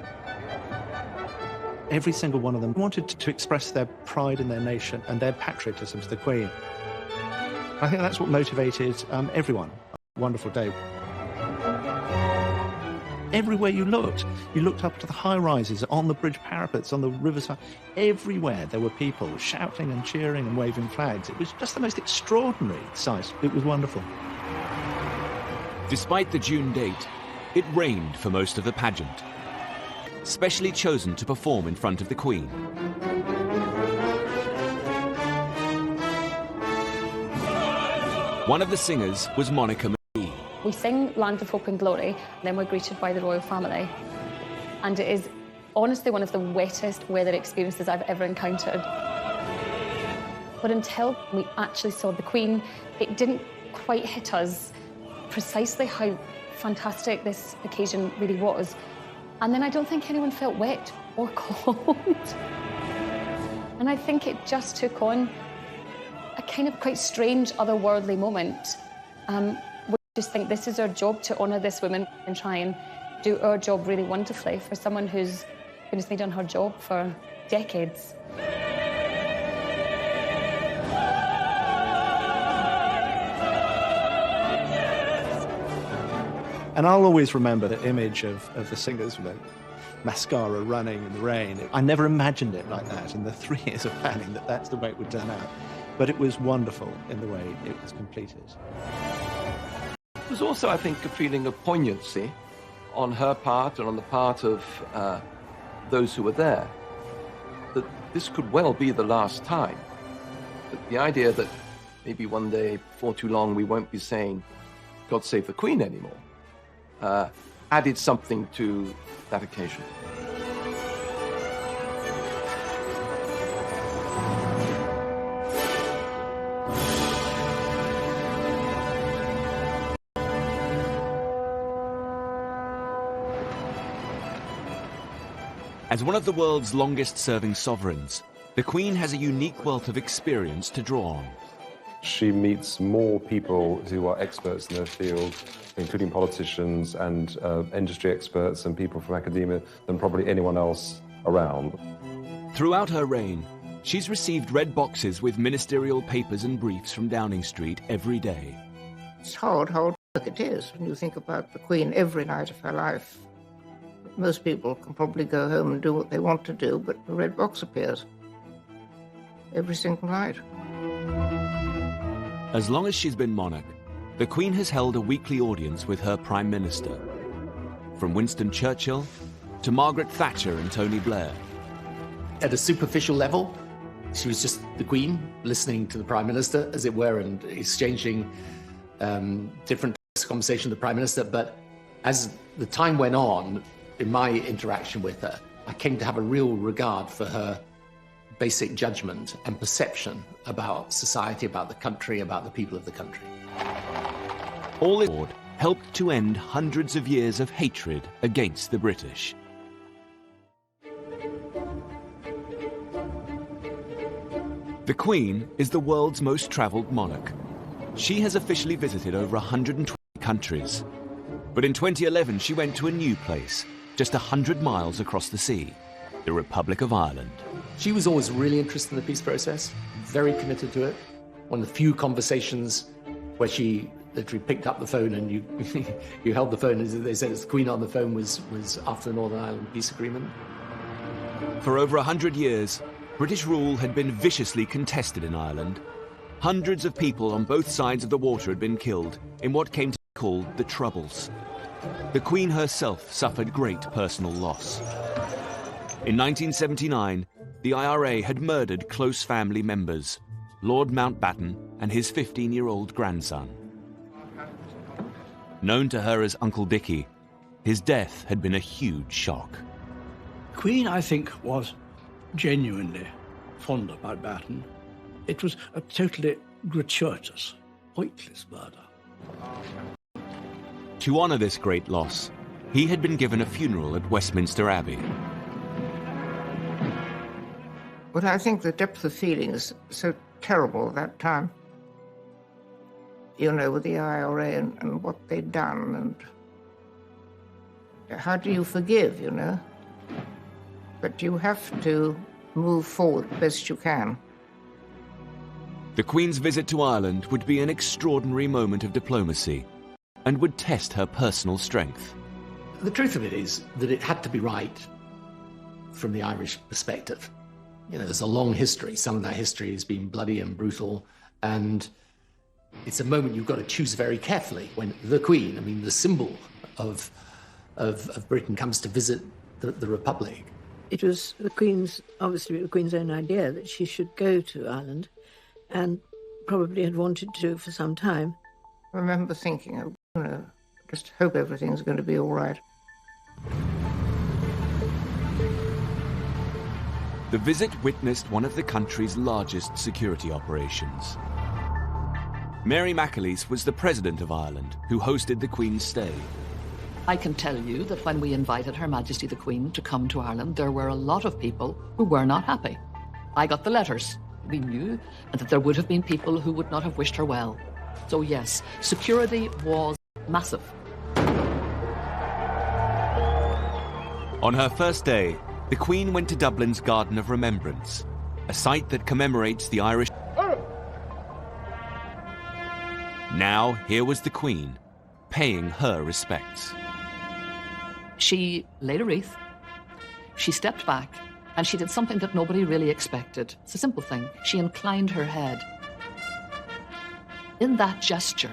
Every single one of them wanted to express their pride in their nation and their patriotism to the Queen. I think that's what motivated everyone. A wonderful day. Everywhere you looked up to the high-rises, on the bridge parapets, on the riverside. Everywhere there were people shouting and cheering and waving flags. It was just the most extraordinary sight. It was wonderful. Despite the June date, it rained for most of the pageant. Specially chosen to perform in front of the Queen. One of the singers was Monica McGee. We sing Land of Hope and Glory, and then we're greeted by the royal family. And it is honestly one of the wettest weather experiences I've ever encountered. But until we actually saw the Queen, it didn't quite hit us precisely how fantastic this occasion really was. And then I don't think anyone felt wet or cold. And I think it just took on a kind of quite strange, otherworldly moment. We just think this is our job, to honour this woman and try and do our job really wonderfully for someone who's been done her job for decades. And I'll always remember the image of the singers with mascara running in the rain. I never imagined it like that in the 3 years of planning, that's the way it would turn out. But it was wonderful in the way it was completed. There's also, I think, a feeling of poignancy on her part and on the part of those who were there, that this could well be the last time. That the idea that maybe one day, before too long, we won't be saying, God save the Queen anymore, added something to that occasion. As one of the world's longest-serving sovereigns, the Queen has a unique wealth of experience to draw on. She meets more people who are experts in their field, including politicians and industry experts and people from academia, than probably anyone else around. Throughout her reign, she's received red boxes with ministerial papers and briefs from Downing Street every day. It's hard work it is when you think about the Queen every night of her life. Most people can probably go home and do what they want to do, but the red box appears every single night. As long as she's been monarch, the Queen has held a weekly audience with her Prime Minister. From Winston Churchill to Margaret Thatcher and Tony Blair. At a superficial level, she was just the Queen, listening to the Prime Minister, as it were, and exchanging different conversation with the Prime Minister. But as the time went on, in my interaction with her, I came to have a real regard for her basic judgment and perception about society, about the country, about the people of the country. All this helped to end hundreds of years of hatred against the British. The Queen is the world's most travelled monarch. She has officially visited over 120 countries. But in 2011, she went to a new place, just 100 miles across the sea, the Republic of Ireland. She was always really interested in the peace process, very committed to it. One of the few conversations where she literally picked up the phone and you held the phone, as they said, it's the Queen on the phone, was after the Northern Ireland Peace Agreement. For over 100 years, British rule had been viciously contested in Ireland. Hundreds of people on both sides of the water had been killed in what came to be called the Troubles. The Queen herself suffered great personal loss. In 1979, the IRA had murdered close family members, Lord Mountbatten and his 15-year-old grandson. Known to her as Uncle Dickie, his death had been a huge shock. The Queen, I think, was genuinely fond of Mountbatten. It was a totally gratuitous, pointless murder. To honour this great loss, he had been given a funeral at Westminster Abbey. But I think the depth of feeling is so terrible at that time. You know, with the IRA and what they'd done, and how do you forgive, you know? But you have to move forward best you can. The Queen's visit to Ireland would be an extraordinary moment of diplomacy and would test her personal strength. The truth of it is that it had to be right from the Irish perspective. You know, there's a long history. Some of that history has been bloody and brutal, and it's a moment you've got to choose very carefully when the Queen, I mean, the symbol of Britain, comes to visit the Republic. It was the Queen's, obviously the Queen's own idea that she should go to Ireland, and probably had wanted to for some time. I remember thinking, you know, just hope everything's going to be all right. The visit witnessed one of the country's largest security operations. Mary McAleese was the President of Ireland, who hosted the Queen's stay. I can tell you that when we invited Her Majesty the Queen to come to Ireland, there were a lot of people who were not happy. I got the letters. We knew that there would have been people who would not have wished her well. So yes, security was massive. On her first day, the Queen went to Dublin's Garden of Remembrance, a site that commemorates the Irish. Now, here was the Queen, paying her respects. She laid a wreath, she stepped back, and she did something that nobody really expected. It's a simple thing. She inclined her head. In that gesture,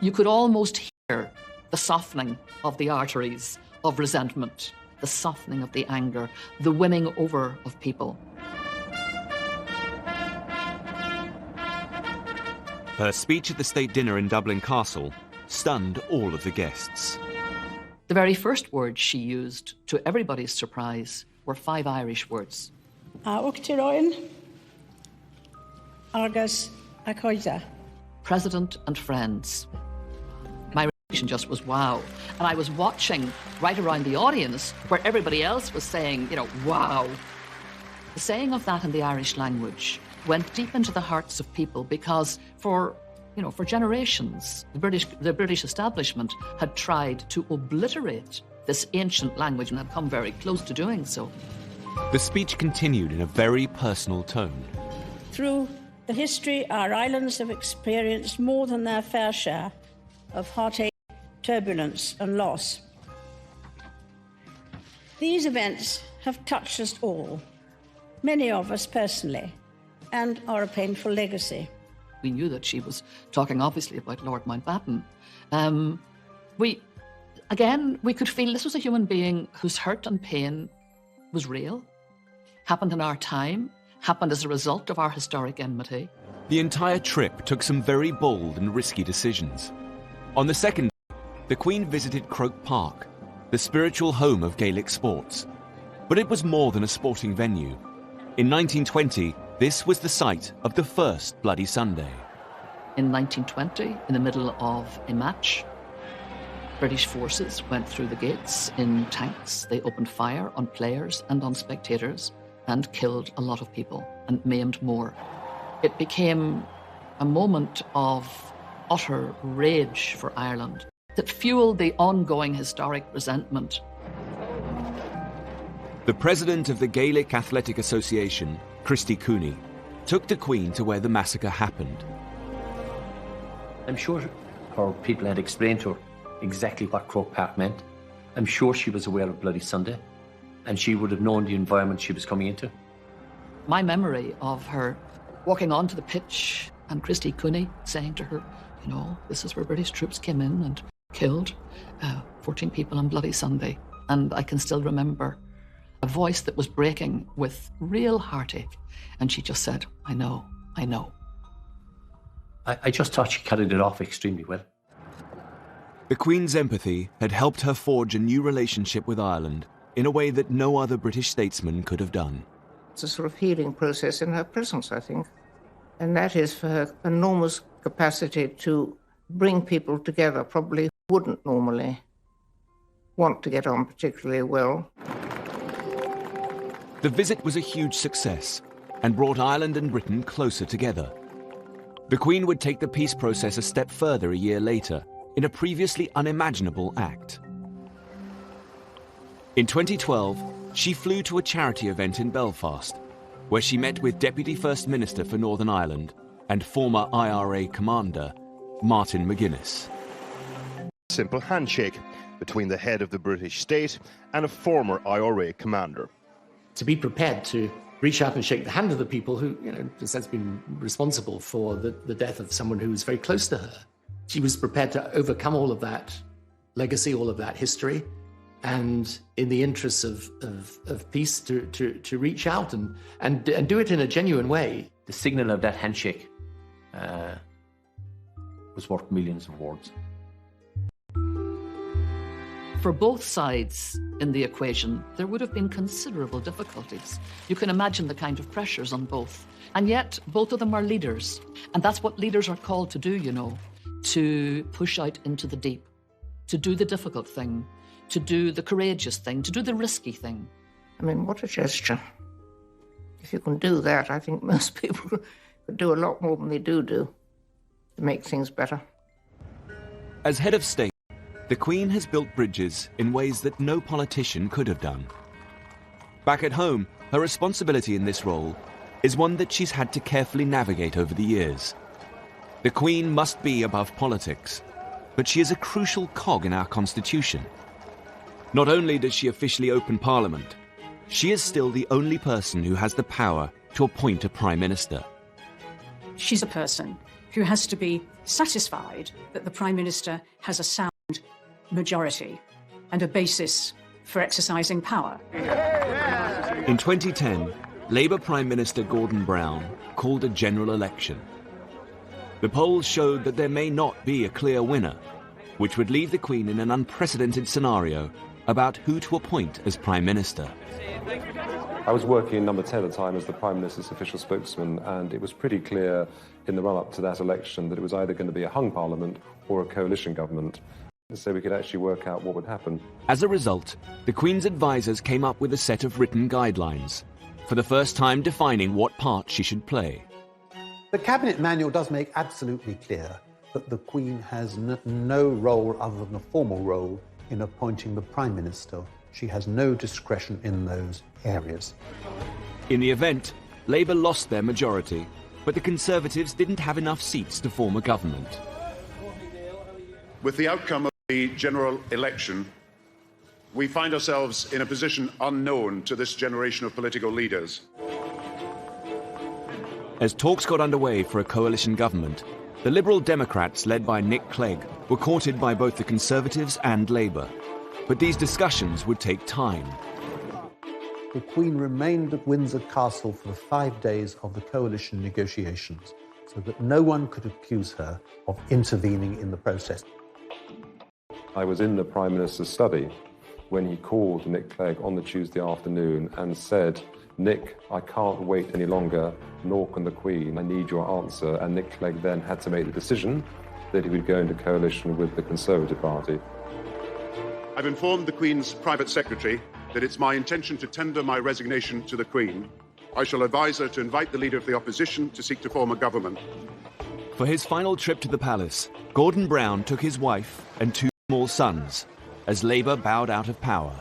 you could almost hear the softening of the arteries of resentment, the softening of the anger, the winning over of people. Her speech at the state dinner in Dublin Castle stunned all of the guests. The very first words she used, to everybody's surprise, were 5 Irish words. President and friends. My reaction just was wow. And I was watching right around the audience where everybody else was saying, you know, wow. The saying of that in the Irish language went deep into the hearts of people because for generations, the British establishment had tried to obliterate this ancient language and had come very close to doing so. The speech continued in a very personal tone. Through the history, our islands have experienced more than their fair share of heartache, turbulence and loss. These events have touched us all, many of us personally, and are a painful legacy. We knew that she was talking obviously about Lord Mountbatten. We could feel this was a human being whose hurt and pain was real, happened in our time, happened as a result of our historic enmity. The entire trip took some very bold and risky decisions. On the second day, the Queen visited Croke Park, the spiritual home of Gaelic sports. But it was more than a sporting venue. In 1920, this was the site of the first Bloody Sunday. In 1920, in the middle of a match, British forces went through the gates in tanks. They opened fire on players and on spectators and killed a lot of people and maimed more. It became a moment of utter rage for Ireland that fueled the ongoing historic resentment. The president of the Gaelic Athletic Association, Christy Cooney, took the Queen to where the massacre happened. I'm sure her people had explained to her exactly what Croke Park meant. I'm sure she was aware of Bloody Sunday, and she would have known the environment she was coming into. My memory of her walking onto the pitch and Christy Cooney saying to her, you know, this is where British troops came in and killed 14 people on Bloody Sunday. And I can still remember a voice that was breaking with real heartache. And she just said, I know, I know. I just thought she carried it off extremely well. The Queen's empathy had helped her forge a new relationship with Ireland in a way that no other British statesman could have done. It's a sort of healing process in her presence, I think. And that is for her enormous capacity to bring people together probably who wouldn't normally want to get on particularly well. The visit was a huge success and brought Ireland and Britain closer together. The Queen would take the peace process a step further a year later in a previously unimaginable act. In 2012, she flew to a charity event in Belfast, where she met with Deputy First Minister for Northern Ireland and former IRA commander, Martin McGuinness. Simple handshake between the head of the British state and a former IRA commander. To be prepared to reach out and shake the hand of the people who, in a sense, been responsible for the death of someone who was very close to her. She was prepared to overcome all of that legacy, all of that history, and in the interests of peace, to reach out and do it in a genuine way. The signal of that handshake was worth millions of words. For both sides in the equation, there would have been considerable difficulties. You can imagine the kind of pressures on both. And yet, both of them are leaders. And that's what leaders are called to do, to push out into the deep, to do the difficult thing, to do the courageous thing, to do the risky thing. I mean, what a gesture. If you can do that, I think most people could do a lot more than they do to make things better. As head of state, the Queen has built bridges in ways that no politician could have done. Back at home, her responsibility in this role is one that she's had to carefully navigate over the years. The Queen must be above politics, but she is a crucial cog in our constitution. Not only does she officially open Parliament, she is still the only person who has the power to appoint a Prime Minister. She's a person who has to be satisfied that the Prime Minister has a sound majority and a basis for exercising power. In 2010, Labour Prime Minister Gordon Brown called a general election. The polls showed that there may not be a clear winner, which would leave the Queen in an unprecedented scenario about who to appoint as Prime Minister. I was working in Number 10 at the time as the Prime Minister's official spokesman, and it was pretty clear in the run-up to that election that it was either going to be a hung parliament or a coalition government, so we could actually work out what would happen. As a result, the Queen's advisers came up with a set of written guidelines, for the first time defining what part she should play. The Cabinet Manual does make absolutely clear that the Queen has no role other than a formal role in appointing the Prime Minister. She has no discretion in those areas. In the event, Labour lost their majority, but the Conservatives didn't have enough seats to form a government. With the outcome of the general election, we find ourselves in a position unknown to this generation of political leaders. As talks got underway for a coalition government, the Liberal Democrats, led by Nick Clegg, were courted by both the Conservatives and Labour. But these discussions would take time. The Queen remained at Windsor Castle for the 5 days of the coalition negotiations, so that no one could accuse her of intervening in the process. I was in the Prime Minister's study when he called Nick Clegg on the Tuesday afternoon and said, "Nick, I can't wait any longer, nor can the Queen. I need your answer." And Nick Clegg then had to make the decision that he would go into coalition with the Conservative Party. I've informed the Queen's private secretary that it's my intention to tender my resignation to the Queen. I shall advise her to invite the Leader of the Opposition to seek to form a government. For his final trip to the palace, Gordon Brown took his wife and 2 small sons, as Labour bowed out of power.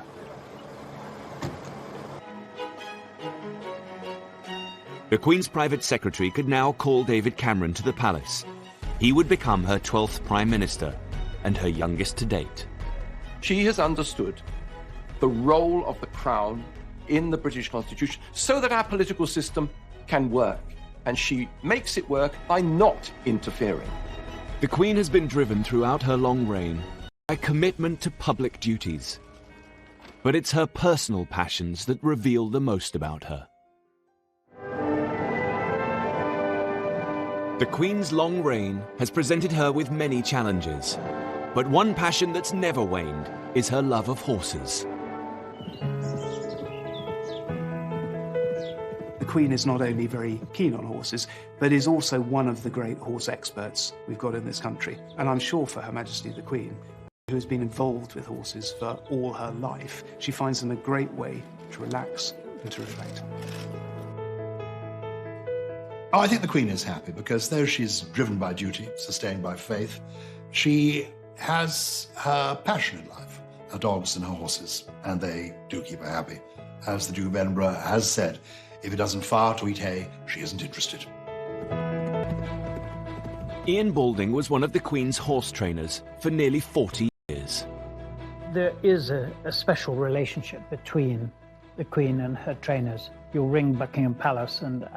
The Queen's private secretary could now call David Cameron to the palace. He would become her 12th Prime Minister, and her youngest to date. She has understood the role of the Crown in the British Constitution so that our political system can work, and she makes it work by not interfering. The Queen has been driven throughout her long reign by commitment to public duties. But it's her personal passions that reveal the most about her. The Queen's long reign has presented her with many challenges, but one passion that's never waned is her love of horses. The Queen is not only very keen on horses, but is also one of the great horse experts we've got in this country. And I'm sure for Her Majesty the Queen, who has been involved with horses for all her life, she finds them a great way to relax and to reflect. Oh, I think the Queen is happy because though she's driven by duty, sustained by faith, she has her passion in life, her dogs and her horses, and they do keep her happy. As the Duke of Edinburgh has said, if it doesn't fire to eat hay, she isn't interested. Ian Balding was one of the Queen's horse trainers for nearly 40 years. There is a special relationship between the Queen and her trainers. You'll ring Buckingham Palace and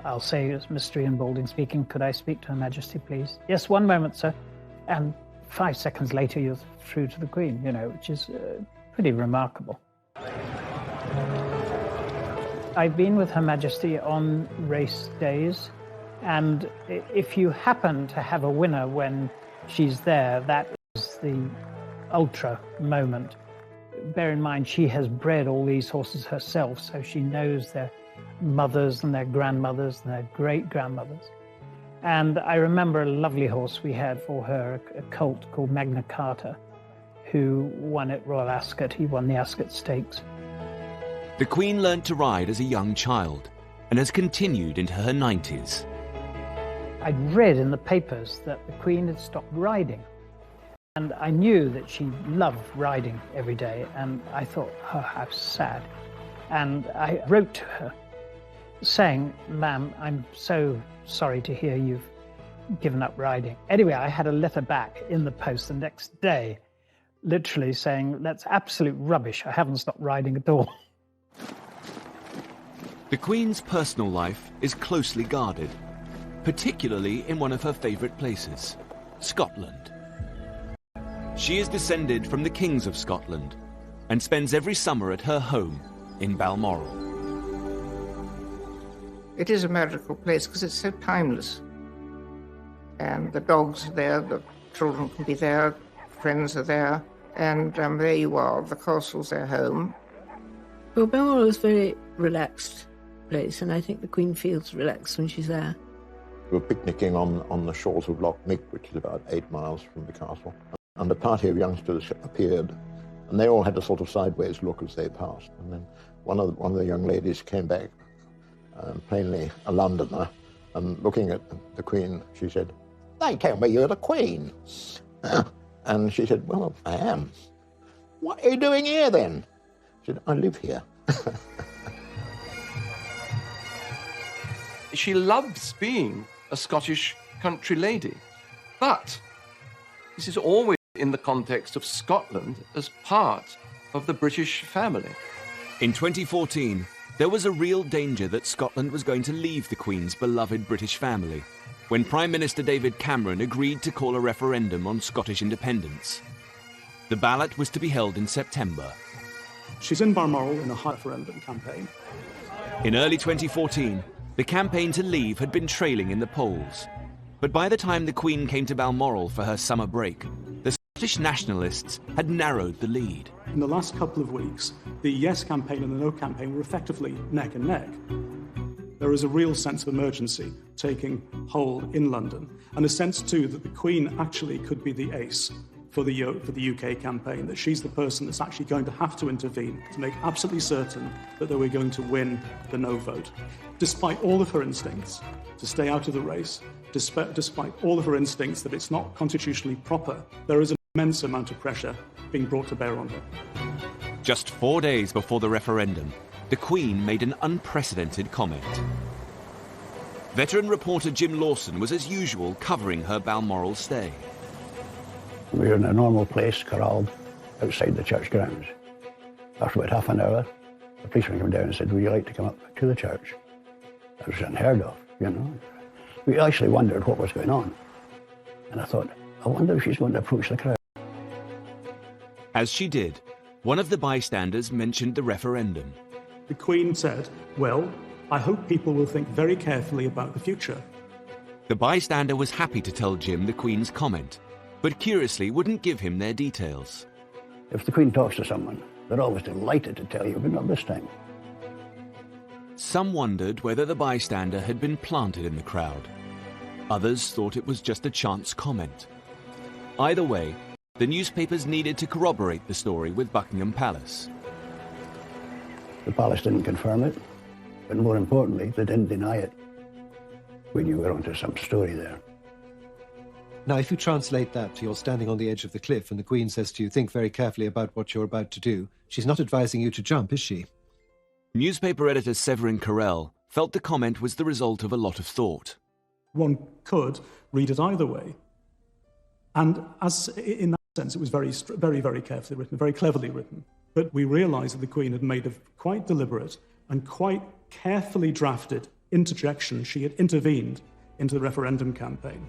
I'll say, it's Mr. Ian Balding speaking, could I speak to Her Majesty, please? Yes, one moment, sir. And 5 seconds later, you're through to the Queen, you know, which is pretty remarkable. I've been with Her Majesty on race days, and if you happen to have a winner when she's there, that is the ultra moment. Bear in mind, she has bred all these horses herself, so she knows their mothers and their grandmothers and their great-grandmothers. And I remember a lovely horse we had for her, a colt called Magna Carta, who won at Royal Ascot. He won the Ascot Stakes. The Queen learnt to ride as a young child and has continued into her 90s. I'd read in the papers that the Queen had stopped riding. And I knew that she loved riding every day, and I thought, oh, how sad. And I wrote to her saying, ma'am, I'm so sorry to hear you've given up riding. Anyway, I had a letter back in the post the next day, literally saying, that's absolute rubbish. I haven't stopped riding at all. The Queen's personal life is closely guarded, particularly in one of her favourite places, Scotland. She is descended from the Kings of Scotland and spends every summer at her home in Balmoral. It is a magical place because it's so timeless. And the dogs are there, the children can be there, friends are there, and there you are, the castle's their home. Well, Balmoral is a very relaxed place, and I think the Queen feels relaxed when she's there. We were picnicking on the shores of Loch Mick, which is about 8 miles from the castle, and a party of youngsters appeared, and they all had a sort of sideways look as they passed. And then one of the young ladies came back, plainly a Londoner, and looking at the Queen, she said, "They tell me you're the Queen." And she said, "Well, I am." "What are you doing here then?" She said, "I live here." She loves being a Scottish country lady, but this is always in the context of Scotland as part of the British family. In 2014, there was a real danger that Scotland was going to leave the Queen's beloved British family when Prime Minister David Cameron agreed to call a referendum on Scottish independence. The ballot was to be held in September. She's in Balmoral in a referendum campaign. In early 2014, the campaign to leave had been trailing in the polls. But by the time the Queen came to Balmoral for her summer break, the Scottish nationalists had narrowed the lead. In the last couple of weeks, the Yes campaign and the No campaign were effectively neck and neck. There is a real sense of emergency taking hold in London, and a sense too that the Queen actually could be the ace for the UK campaign, that she's the person that's actually going to have to intervene to make absolutely certain that they were going to win the no vote. Despite all of her instincts to stay out of the race, despite all of her instincts that it's not constitutionally proper, there is an immense amount of pressure being brought to bear on her. Just 4 days before the referendum, the Queen made an unprecedented comment. Veteran reporter Jim Lawson was as usual covering her Balmoral stay. We were in a normal place, corralled outside the church grounds. After about half an hour, the policeman came down and said, "Would you like to come up to the church?" That was unheard of, you know. We actually wondered what was going on. And I thought, I wonder if she's going to approach the crowd. As she did, one of the bystanders mentioned the referendum. The Queen said, "Well, I hope people will think very carefully about the future." The bystander was happy to tell Jim the Queen's comment, but curiously wouldn't give him their details. If the Queen talks to someone, they're always delighted to tell you, but not this time. Some wondered whether the bystander had been planted in the crowd. Others thought it was just a chance comment. Either way, the newspapers needed to corroborate the story with Buckingham Palace. The palace didn't confirm it, but more importantly, they didn't deny it. We knew we were onto some story there. Now, if you translate that to you're standing on the edge of the cliff and the Queen says to you, think very carefully about what you're about to do, she's not advising you to jump, is she? Newspaper editor Severin Carrel felt the comment was the result of a lot of thought. One could read it either way. And as in that sense, it was very, very carefully written, very cleverly written. But we realised that the Queen had made a quite deliberate and quite carefully drafted interjection. She had intervened into the referendum campaign.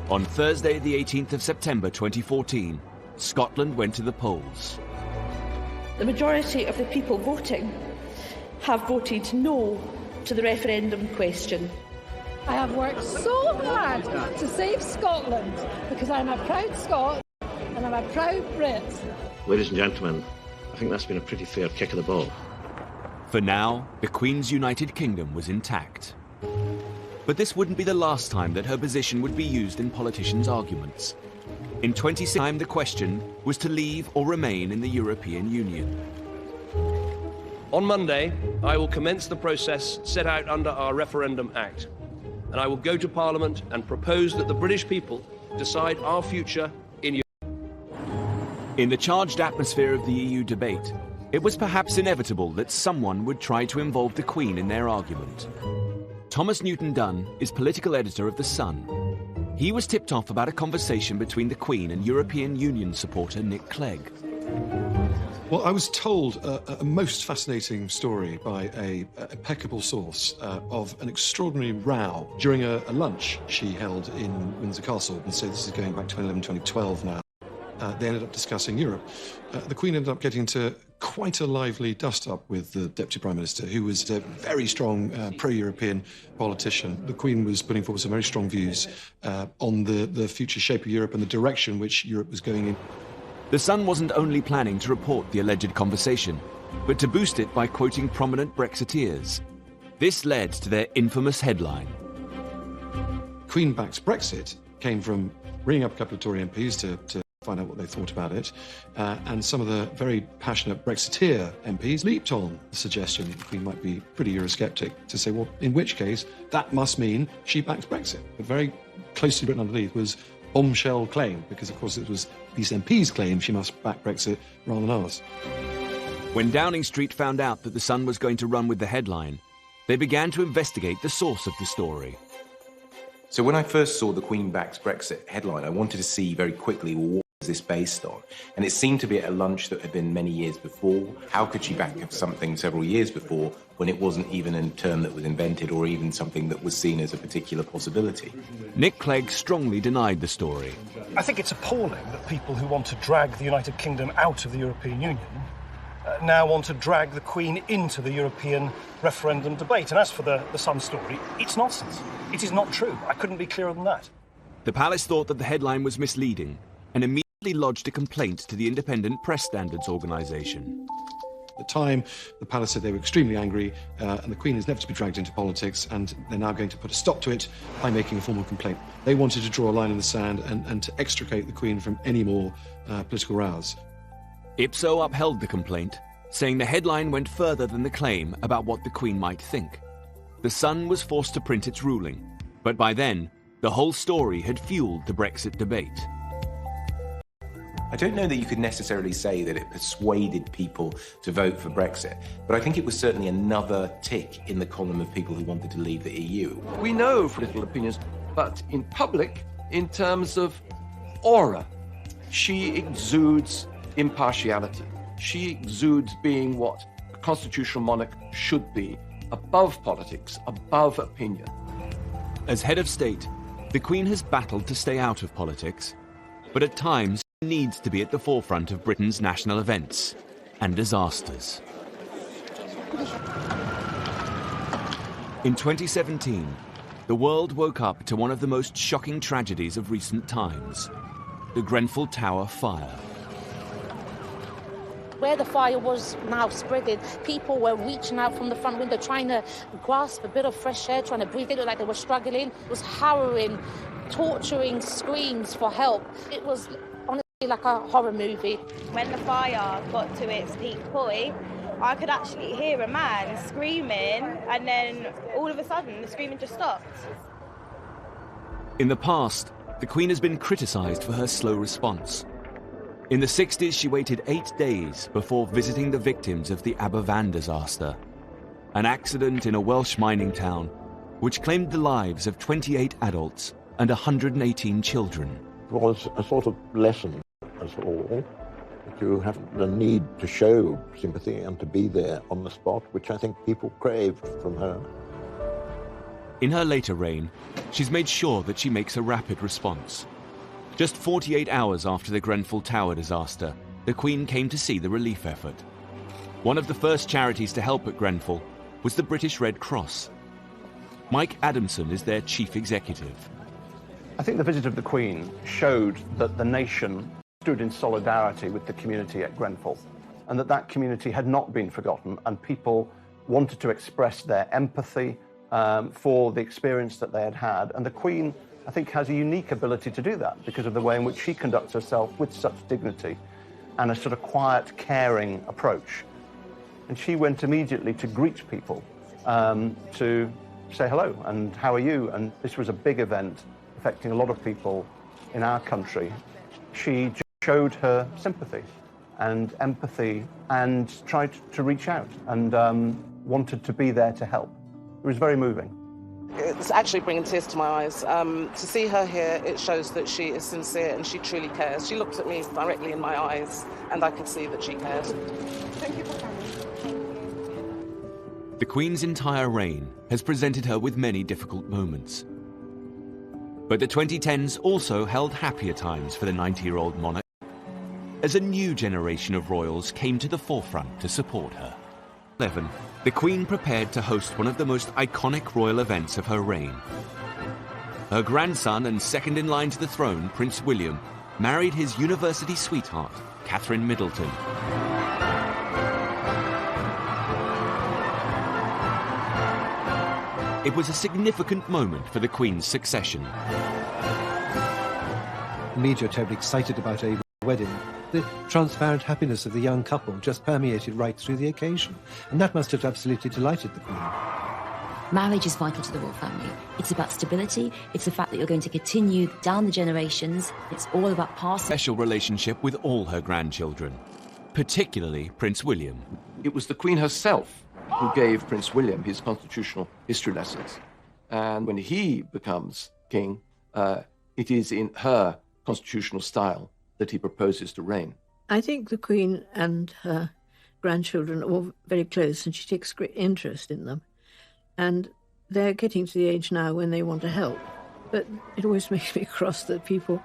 On Thursday, the 18th of September 2014, Scotland went to the polls. The majority of the people voting have voted no to the referendum question. I have worked so hard to save Scotland because I'm a proud Scot and I'm a proud Brit. Ladies and gentlemen, I think that's been a pretty fair kick of the ball. For now, the Queen's United Kingdom was intact. But this wouldn't be the last time that her position would be used in politicians' arguments. In 2016, the question was to leave or remain in the European Union. On Monday, I will commence the process set out under our Referendum Act, and I will go to Parliament and propose that the British people decide our future in Europe. In the charged atmosphere of the EU debate, it was perhaps inevitable that someone would try to involve the Queen in their argument. Thomas Newton Dunn is political editor of The Sun. He was tipped off about a conversation between the Queen and European Union supporter Nick Clegg. Well, I was told a most fascinating story by an impeccable source of an extraordinary row during a lunch she held in Windsor Castle. And so this is going back 2011, 2012 now. They ended up discussing Europe. The Queen ended up getting into quite a lively dust-up with the Deputy Prime Minister, who was a very strong pro-European politician. The Queen was putting forward some very strong views on the future shape of Europe and the direction which Europe was going in. The Sun wasn't only planning to report the alleged conversation, but to boost it by quoting prominent Brexiteers. This led to their infamous headline. Queen backs Brexit came from ringing up a couple of Tory MPs to find out what they thought about it, and some of the very passionate Brexiteer MPs leaped on the suggestion that the Queen might be pretty Eurosceptic to say, well, in which case, that must mean she backs Brexit. But very closely written underneath was bombshell claim, because of course it was these MPs' claim she must back Brexit rather than ours. When Downing Street found out that The Sun was going to run with the headline, they began to investigate the source of the story. So when I first saw the Queen backs Brexit headline, I wanted to see very quickly, well, what was this based on? And it seemed to be at a lunch that had been many years before. How could she back something several years before when it wasn't even a term that was invented or even something that was seen as a particular possibility? Nick Clegg strongly denied the story. I think it's appalling that people who want to drag the United Kingdom out of the European Union now want to drag the Queen into the European referendum debate. And as for the Sun story, it's nonsense. It is not true. I couldn't be clearer than that. The palace thought that the headline was misleading and immediately lodged a complaint to the Independent Press Standards Organisation. At the time, the palace said they were extremely angry, and the Queen is never to be dragged into politics, and they're now going to put a stop to it by making a formal complaint. They wanted to draw a line in the sand and to extricate the Queen from any more political rows. Ipso upheld the complaint, saying the headline went further than the claim about what the Queen might think. The Sun was forced to print its ruling, but by then, the whole story had fueled the Brexit debate. I don't know that you could necessarily say that it persuaded people to vote for Brexit, but I think it was certainly another tick in the column of people who wanted to leave the EU. We know from political opinions, but in public, in terms of aura, she exudes impartiality. She exudes being what a constitutional monarch should be, above politics, above opinion. As head of state, the Queen has battled to stay out of politics, but at times needs to be at the forefront of Britain's national events and disasters. In 2017, the world woke up to one of the most shocking tragedies of recent times, the Grenfell Tower fire. Where the fire was now spreading, people were reaching out from the front window, trying to grasp a bit of fresh air, trying to breathe. It looked like they were struggling. It was harrowing, torturing screams for help. It was honestly like a horror movie. When the fire got to its peak point, I could actually hear a man screaming, and then all of a sudden the screaming just stopped. In the past, the Queen has been criticised for her slow response. In the 60s, she waited 8 days before visiting the victims of the Aberfan disaster, an accident in a Welsh mining town which claimed the lives of 28 adults and 118 children. It was a sort of lesson, as all, that you have the need to show sympathy and to be there on the spot, which I think people craved from her. In her later reign, she's made sure that she makes a rapid response. Just 48 hours after the Grenfell Tower disaster, the Queen came to see the relief effort. One of the first charities to help at Grenfell was the British Red Cross. Mike Adamson is their chief executive. I think the visit of the Queen showed that the nation stood in solidarity with the community at Grenfell, and that community had not been forgotten, and people wanted to express their empathy for the experience that they had had. And the Queen, I think, has a unique ability to do that because of the way in which she conducts herself with such dignity and a sort of quiet, caring approach. And she went immediately to greet people, to say hello and how are you? And this was a big event affecting a lot of people in our country. She showed her sympathy and empathy and tried to reach out and wanted to be there to help. It was very moving. It's actually bringing tears to my eyes. To see her here, it shows that she is sincere and she truly cares. She looked at me directly in my eyes and I could see that she cared. Thank you for coming. The Queen's entire reign has presented her with many difficult moments. But the 2010s also held happier times for the 90-year-old monarch, as a new generation of royals came to the forefront to support her. 11. The Queen prepared to host one of the most iconic royal events of her reign. Her grandson and second in line to the throne, Prince William, married his university sweetheart, Catherine Middleton. It was a significant moment for the Queen's succession. The media are terribly excited about a wedding. The transparent happiness of the young couple just permeated right through the occasion, and that must have absolutely delighted the Queen. Marriage is vital to the royal family. It's about stability, it's the fact that you're going to continue down the generations, it's all about passing... Special relationship with all her grandchildren, particularly Prince William. It was the Queen herself who gave Prince William his constitutional history lessons. And when he becomes king, it is in her constitutional style that he proposes to reign. I think the Queen and her grandchildren are all very close, and she takes great interest in them. And they're getting to the age now when they want to help. But it always makes me cross that people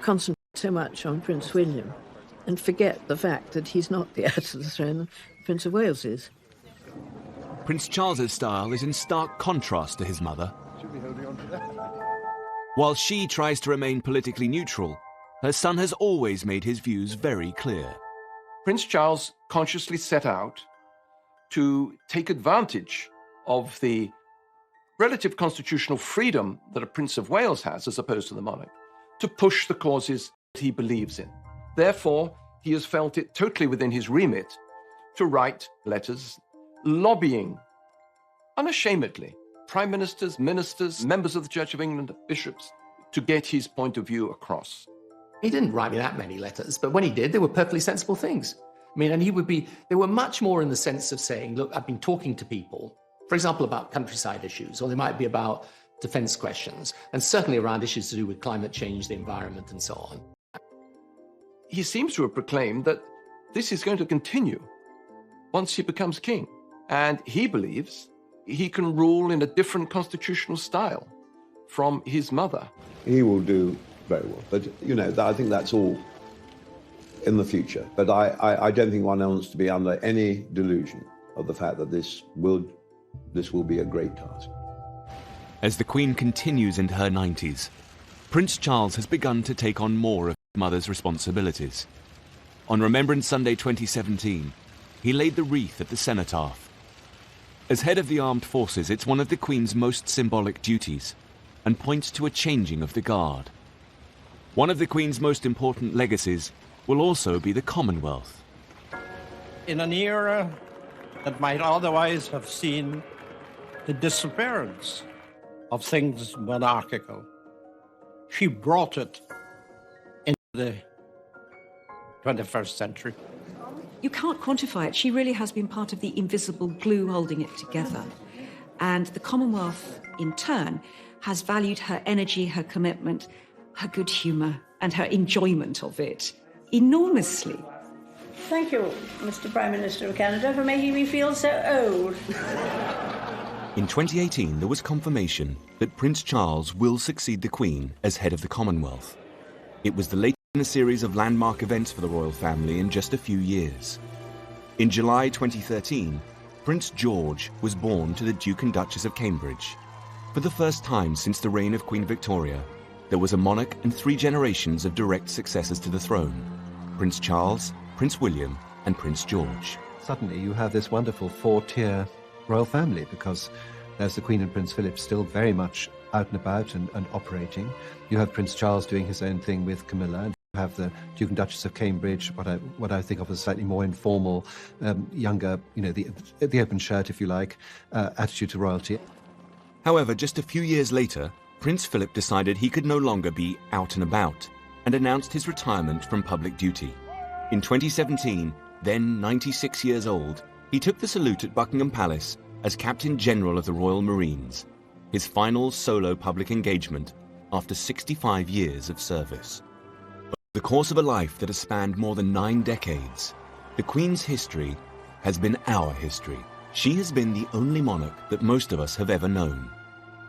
concentrate so much on Prince William and forget the fact that he's not the heir to the throne, Prince of Wales is. Prince Charles's style is in stark contrast to his mother. While she tries to remain politically neutral, her son has always made his views very clear. Prince Charles consciously set out to take advantage of the relative constitutional freedom that a Prince of Wales has, as opposed to the monarch, to push the causes that he believes in. Therefore, he has felt it totally within his remit to write letters lobbying unashamedly prime ministers, ministers, members of the Church of England, bishops, to get his point of view across. He didn't write me that many letters, but when he did, they were perfectly sensible things. I mean, and they were much more in the sense of saying, look, I've been talking to people, for example, about countryside issues, or they might be about defense questions, and certainly around issues to do with climate change, the environment, and so on. He seems to have proclaimed that this is going to continue once he becomes king. And he believes he can rule in a different constitutional style from his mother. He will do very well. But, you know, I think that's all in the future. But I don't think one wants to be under any delusion of the fact that this will be a great task. As the Queen continues into her 90s, Prince Charles has begun to take on more of his mother's responsibilities. On Remembrance Sunday 2017, he laid the wreath at the cenotaph. As head of the armed forces, it's one of the Queen's most symbolic duties and points to a changing of the guard. One of the Queen's most important legacies will also be the Commonwealth. In an era that might otherwise have seen the disappearance of things monarchical, she brought it into the 21st century. You can't quantify it. She really has been part of the invisible glue holding it together. And the Commonwealth, in turn, has valued her energy, her commitment, her good humour, and her enjoyment of it enormously. Thank you, Mr. Prime Minister of Canada, for making me feel so old. In 2018, there was confirmation that Prince Charles will succeed the Queen as head of the Commonwealth. It was the latest in a series of landmark events for the royal family in just a few years. In July 2013, Prince George was born to the Duke and Duchess of Cambridge. For the first time since the reign of Queen Victoria, there was a monarch and 3 generations of direct successors to the throne: Prince Charles, Prince William, and Prince George. Suddenly you have this wonderful 4-tier royal family, because there's the Queen and Prince Philip still very much out and about and operating. You have Prince Charles doing his own thing with Camilla, and you have the Duke and Duchess of Cambridge, what I think of as slightly more informal, younger, the open shirt, if you like, attitude to royalty. However, just a few years later, Prince Philip decided he could no longer be out and about and announced his retirement from public duty. In 2017, then 96 years old, he took the salute at Buckingham Palace as Captain General of the Royal Marines, his final solo public engagement after 65 years of service. Over the course of a life that has spanned more than 9 decades, the Queen's history has been our history. She has been the only monarch that most of us have ever known.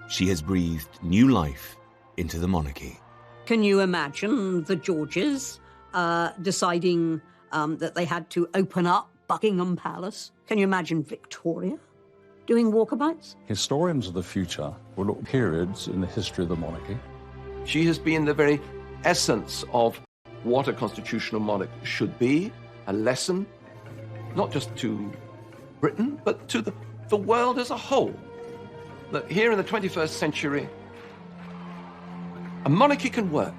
She has breathed new life into the monarchy. Can you imagine the Georges deciding that they had to open up Buckingham Palace? Can you imagine Victoria doing walkabouts? Historians of the future will look at periods in the history of the monarchy. She has been the very essence of what a constitutional monarch should be, a lesson, not just to Britain, but to the world as a whole. That here in the 21st century, a monarchy can work.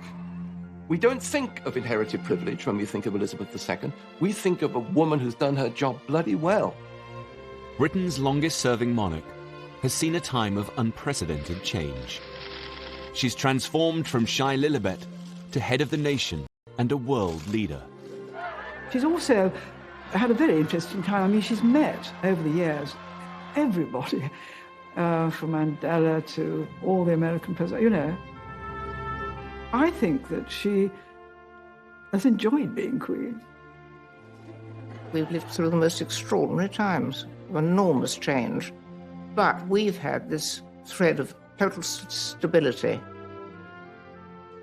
We don't think of inherited privilege when we think of Elizabeth II. We think of a woman who's done her job bloody well. Britain's longest-serving monarch has seen a time of unprecedented change. She's transformed from shy Lilibet to head of the nation and a world leader. She's also had a very interesting time. I mean, she's met, over the years, everybody, from Mandela to all the American presidents, I think that she has enjoyed being Queen. We've lived through the most extraordinary times of enormous change, but we've had this thread of total stability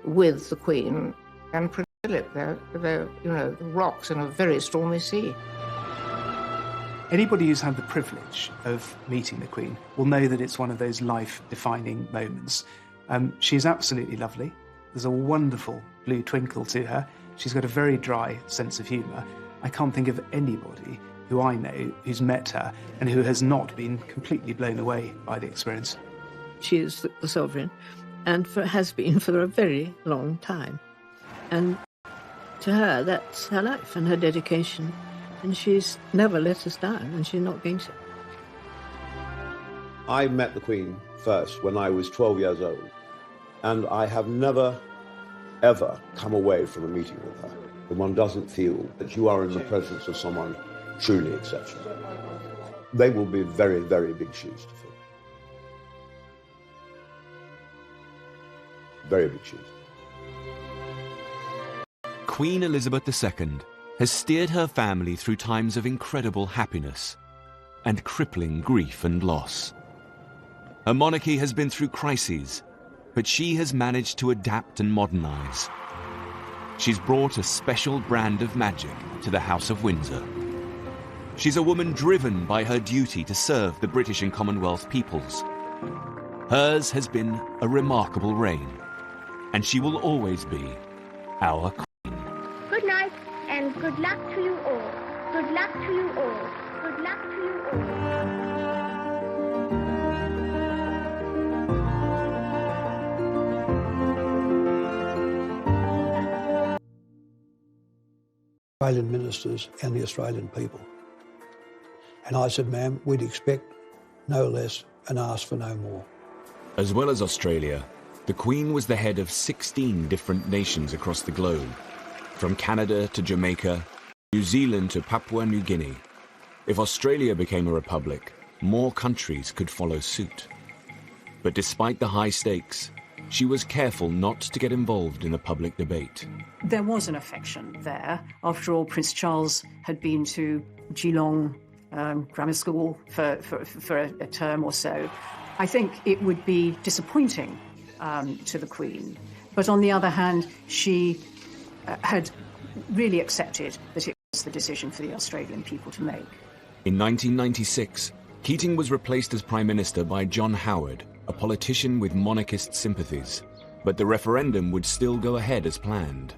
with the Queen and Prince Philip. They're the rocks in a very stormy sea. Anybody who's had the privilege of meeting the Queen will know that it's one of those life-defining moments. She's absolutely lovely. There's a wonderful blue twinkle to her. She's got a very dry sense of humour. I can't think of anybody who I know who's met her and who has not been completely blown away by the experience. She is the sovereign, and has been for a very long time. And to her, that's her life and her dedication. And she's never let us down, and she's not going to. I met the Queen first when I was 12 years old, and I have never, ever come away from a meeting with her when one doesn't feel that you are in the presence of someone truly exceptional. They will be very, very big shoes to fill. Very big shoes. Queen Elizabeth II has steered her family through times of incredible happiness and crippling grief and loss. Her monarchy has been through crises, but she has managed to adapt and modernize. She's brought a special brand of magic to the House of Windsor. She's a woman driven by her duty to serve the British and Commonwealth peoples. Hers has been a remarkable reign, and she will always be our Queen. Good night, and good luck to you all. Good luck to you all. Good luck to you all. Australian ministers and the Australian people. And I said, ma'am, we'd expect no less and ask for no more. As well as Australia, the Queen was the head of 16 different nations across the globe, from Canada to Jamaica, New Zealand to Papua New Guinea. If Australia became a republic, more countries could follow suit. But despite the high stakes, she was careful not to get involved in the public debate. There was an affection there. After all, Prince Charles had been to Geelong Grammar School for a term or so. I think it would be disappointing to the Queen. But on the other hand, she had really accepted that it was the decision for the Australian people to make. In 1996, Keating was replaced as Prime Minister by John Howard, a politician with monarchist sympathies. But the referendum would still go ahead as planned.